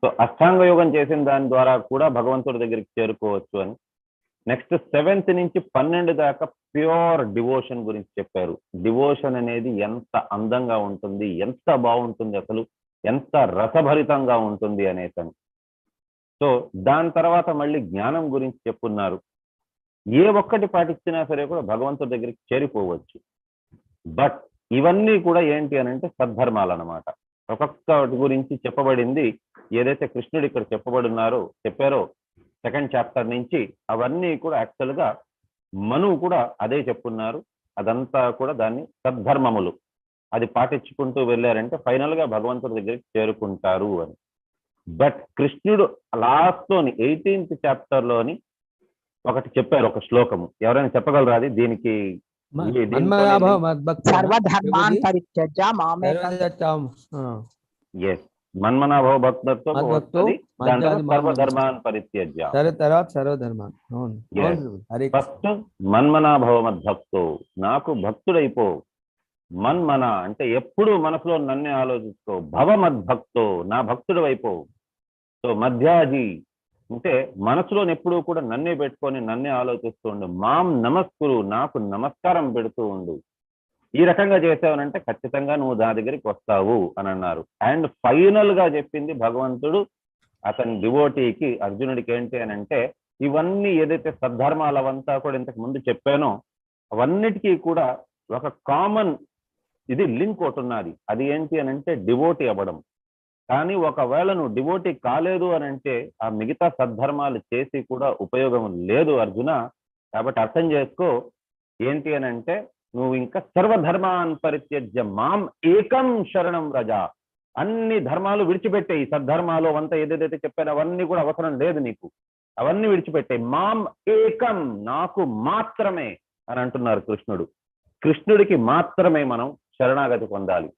సో అష్టాంగ యోగం చేసిన దాని ద్వారా కూడా భగవంతుడి దగ్గరికి చేరుకోవచ్చు అని. నెక్స్ట్ 7th నుంచి 12 దాకా ప్యూర్ డివోషన్ గురించి చెప్పారు. డివోషన్ అనేది ఎంత అందంగా ఉంటుంది, ఎంత బాగుంటుంది, అసలు ఎంత రసభరితంగా ఉంటుంది అనేసి. సో దాని తర్వాత మళ్ళీ జ్ఞానం గురించి చెప్పున్నారు. ఏ ఒక్కటి పాటించినా సరే కూడా భగవంతుడి దగ్గరికి చేరిపోవచ్చు. బట్ ఇవన్నీ కూడా ఏంటి అని అంటే సద్ధర్మాలు అన్నమాట. ఒక్కొక్కటి గురించి చెప్పబడింది ఏదైతే కృష్ణుడు ఇక్కడ చెప్పారో సెకండ్ చాప్టర్ నుంచి అవన్నీ కూడా యాక్చువల్ గా మనువు కూడా అదే చెప్పున్నారు. అదంతా కూడా దాన్ని సద్ధర్మములు అది పాటించుకుంటూ వెళ్ళారంటే ఫైనల్ గా భగవంతుడి దగ్గరికి చేరుకుంటారు అని. బట్ కృష్ణుడు లాస్ట్ లోని 18th చాప్టర్ లోని ఒకటి చెప్పారు, ఒక శ్లోకము. ఎవరైనా చెప్పగలరా అది? దీనికి సర్వధర్మాన్ పరిత్యజ్య మన్మనాభవ భక్తతో సర్వధర్మాన్ పరిత్యజ్య. ఫస్ట్ మన్మనాభవ మద్భక్తో, నాకు భక్తుడైపో. మన్మన అంటే ఎప్పుడు మనసులో నన్నే ఆలోచిస్తూ, భవ మద్భక్తో నా భక్తుడు అయిపో. సో మధ్యాజీ అంటే మనసులో ఎప్పుడూ కూడా నన్నే పెట్టుకొని నన్నే ఆలోచిస్తూ ఉండు. మాం నమస్కురు, నాకు నమస్కారం పెడుతూ ఉండు. ఈ రకంగా చేసావనంటే ఖచ్చితంగా నువ్వు నా దగ్గరికి వస్తావు అని అన్నారు. అండ్ ఫైనల్ గా చెప్పింది భగవంతుడు అతని డివోటీకి, అర్జునుడికి ఏంటి అని అంటే, ఇవన్నీ ఏదైతే సద్ధర్మాలు అవంతా కూడా ఇంతకు ముందు చెప్పానో అవన్నిటికీ కూడా ఒక కామన్ ఇది లింక్ ఒకటి ఉన్నది. అది ఏంటి అని అంటే డివోటీ అవ్వడం. కానీ ఒకవేళ నువ్వు డివోటీ కాలేదు అని అంటే ఆ మిగతా సద్ధర్మాలు చేసి కూడా ఉపయోగం లేదు అర్జున. కాబట్టి అర్థం చేసుకో ఏంటి అని అంటే, నువ్వు ఇంకా సర్వధర్మాన్ పరిత్యజ్య మాం ఏకం శరణం రజ. అన్ని ధర్మాలు విడిచిపెట్టే, ఈ సద్ధర్మాలు అవంతా ఏదైతే చెప్పానో అవన్నీ కూడా అవసరం లేదు నీకు, అవన్నీ విడిచిపెట్టే. మాం ఏకం, నాకు మాత్రమే అని అంటున్నారు కృష్ణుడు. కృష్ణుడికి మాత్రమే మనం శరణాగతి పొందాలి.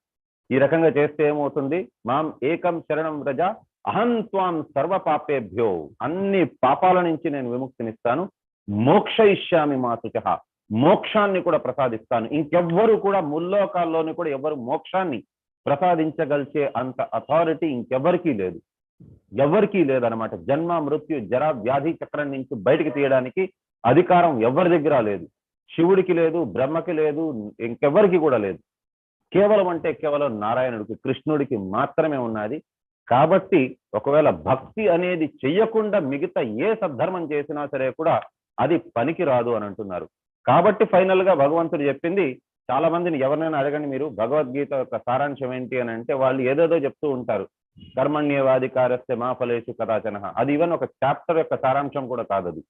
ఈ రకంగా చేస్తే ఏమవుతుంది? మాం ఏకం శరణం రజ అహం త్వాం సర్వ పాపేభ్యో, అన్ని పాపాల నుంచి నేను విముక్తినిస్తాను. మోక్షయిష్యామి మాసుచ, మోక్షాన్ని కూడా ప్రసాదిస్తాను. ఇంకెవ్వరు కూడా ముల్లోకాల్లోని కూడా ఎవరు మోక్షాన్ని ప్రసాదించగలిచే అంత అథారిటీ ఇంకెవ్వరికీ లేదు, ఎవరికీ లేదనమాట. జన్మ మృత్యు జర వ్యాధి చక్రం నుంచి బయటికి తీయడానికి అధికారం ఎవరి దగ్గర లేదు. శివుడికి లేదు, బ్రహ్మకి లేదు, ఇంకెవ్వరికి కూడా లేదు. కేవలం అంటే కేవలం నారాయణుడికి, కృష్ణుడికి మాత్రమే ఉన్నది. కాబట్టి ఒకవేళ భక్తి అనేది చెయ్యకుండా మిగతా ఏ సద్ధర్మం చేసినా సరే కూడా అది పనికి రాదు అని అంటున్నారు. కాబట్టి ఫైనల్ గా భగవంతుడు చెప్పింది, చాలా మందిని ఎవరినైనా అడగండి మీరు భగవద్గీత యొక్క సారాంశం ఏంటి అని అంటే వాళ్ళు ఏదేదో చెప్తూ ఉంటారు. కర్మణ్యేవాధికారస్య మా ఫలేషు కదాచన. అది ఈవెన్ ఒక చాప్టర్ యొక్క సారాంశం కూడా కాదు.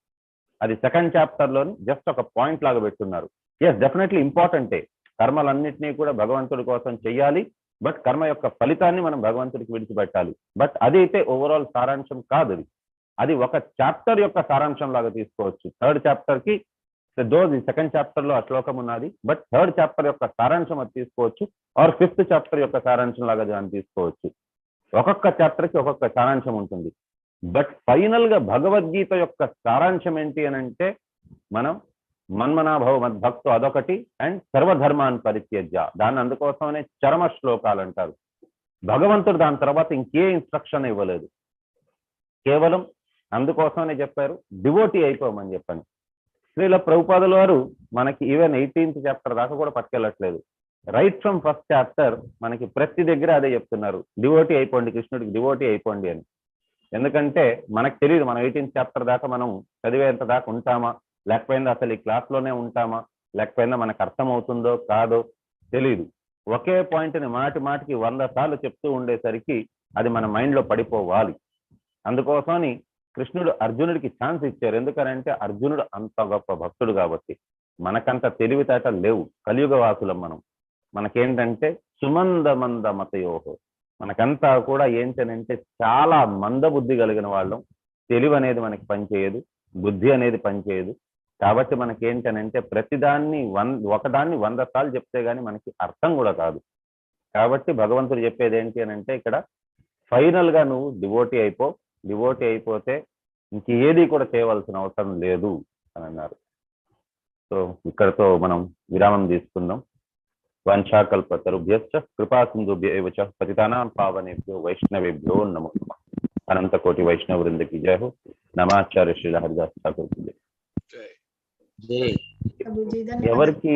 అది సెకండ్ చాప్టర్ లోని జస్ట్ ఒక పాయింట్ లాగా పెట్టున్నారు. ఎస్, డెఫినెట్లీ ఇంపార్టెంటే. కర్మలన్నింటినీ కూడా భగవంతుడి కోసం చెయ్యాలి. బట్ కర్మ యొక్క ఫలితాన్ని మనం భగవంతుడికి విడిచిపెట్టాలి. బట్ అది అయితే ఓవరాల్ సారాంశం కాదు. అది ఒక చాప్టర్ యొక్క సారాంశం లాగా తీసుకోవచ్చు. థర్డ్ చాప్టర్ కి సెకండ్ చాప్టర్ లో ఆ శ్లోకం ఉన్నది, బట్ థర్డ్ చాప్టర్ యొక్క సారాంశం అది తీసుకోవచ్చు. ఆర్ ఫిఫ్త్ చాప్టర్ యొక్క సారాంశం లాగా దాన్ని తీసుకోవచ్చు. ఒక్కొక్క చాప్టర్ కి ఒక్కొక్క సారాంశం ఉంటుంది. బట్ ఫైనల్ గా భగవద్గీత యొక్క సారాంశం ఏంటి అని అంటే, మనం మన్మనాభవ మద్భక్తో అదొకటి, అండ్ సర్వధర్మాన్ పరిత్యజ్య, దాన్ని అందుకోసమనే చరమ శ్లోకాలు అంటారు. భగవంతుడు దాని తర్వాత ఇంకే ఇన్స్ట్రక్షన్ ఇవ్వలేదు, కేవలం అందుకోసమనే చెప్పారు డివోటీ అయిపోమని చెప్పని. శ్రీల ప్రభుపాదుల వారు మనకి ఈవెన్ 18th చాప్టర్ దాకా కూడా పట్టుకెళ్ళట్లేదు. రైట్ ఫ్రమ్ ఫస్ట్ చాప్టర్ మనకి ప్రతి దగ్గర అదే చెప్తున్నారు, డివోటీ అయిపోండి, కృష్ణుడికి డివోటీ అయిపోండి అని. ఎందుకంటే మనకు తెలియదు మనం 18th చాప్టర్ దాకా మనం చదివేంత దాకా ఉంటామా, లేకపోయిందా అసలు ఈ క్లాస్లోనే ఉంటామా, లేకపోయిందా మనకు అర్థం అవుతుందో కాదో తెలియదు. ఒకే పాయింట్ని మాటికి 100 సార్లు చెప్తూ ఉండేసరికి అది మన మైండ్లో పడిపోవాలి. అందుకోసమని కృష్ణుడు అర్జునుడికి ఛాన్స్ ఇచ్చారు. ఎందుకనంటే అర్జునుడు అంత గొప్ప భక్తుడు కాబట్టి. మనకంత తెలివితేటలు లేవు, కలియుగ వాసులం మనం. మనకేంటంటే సుమంద మంద మతయోహో, మనకంతా కూడా ఏంటనంటే చాలా మందబుద్ధి కలిగిన వాళ్ళం. తెలివి అనేది మనకి పనిచేయదు, బుద్ధి అనేది పనిచేయదు. కాబట్టి మనకేంటనంటే ప్రతిదాన్ని ఒకదాన్ని 100 సార్లు చెప్తే గానీ మనకి అర్థం కూడా కాదు. కాబట్టి భగవంతుడు చెప్పేది ఏంటి అని అంటే, ఇక్కడ ఫైనల్ గా నువ్వు డివోటీ అయిపో, డివోటీ అయిపోతే ఇంకేది కూడా చేయవలసిన అవసరం లేదు అని అన్నారు. సో ఇక్కడతో మనం విరామం తీసుకుందాం. వంశాకల్పతరుభ్యశ్చ కృపా సింధుభ్య ఏవ చ పతితానాం పావనేభ్యో వైష్ణవేభ్యో నమో నమః. అనంత కోటి వైష్ణవ వృందకి జయ హో. నమాచార్య శ్రీ హరిదాస్ ఠాకూర్. ఎవరికి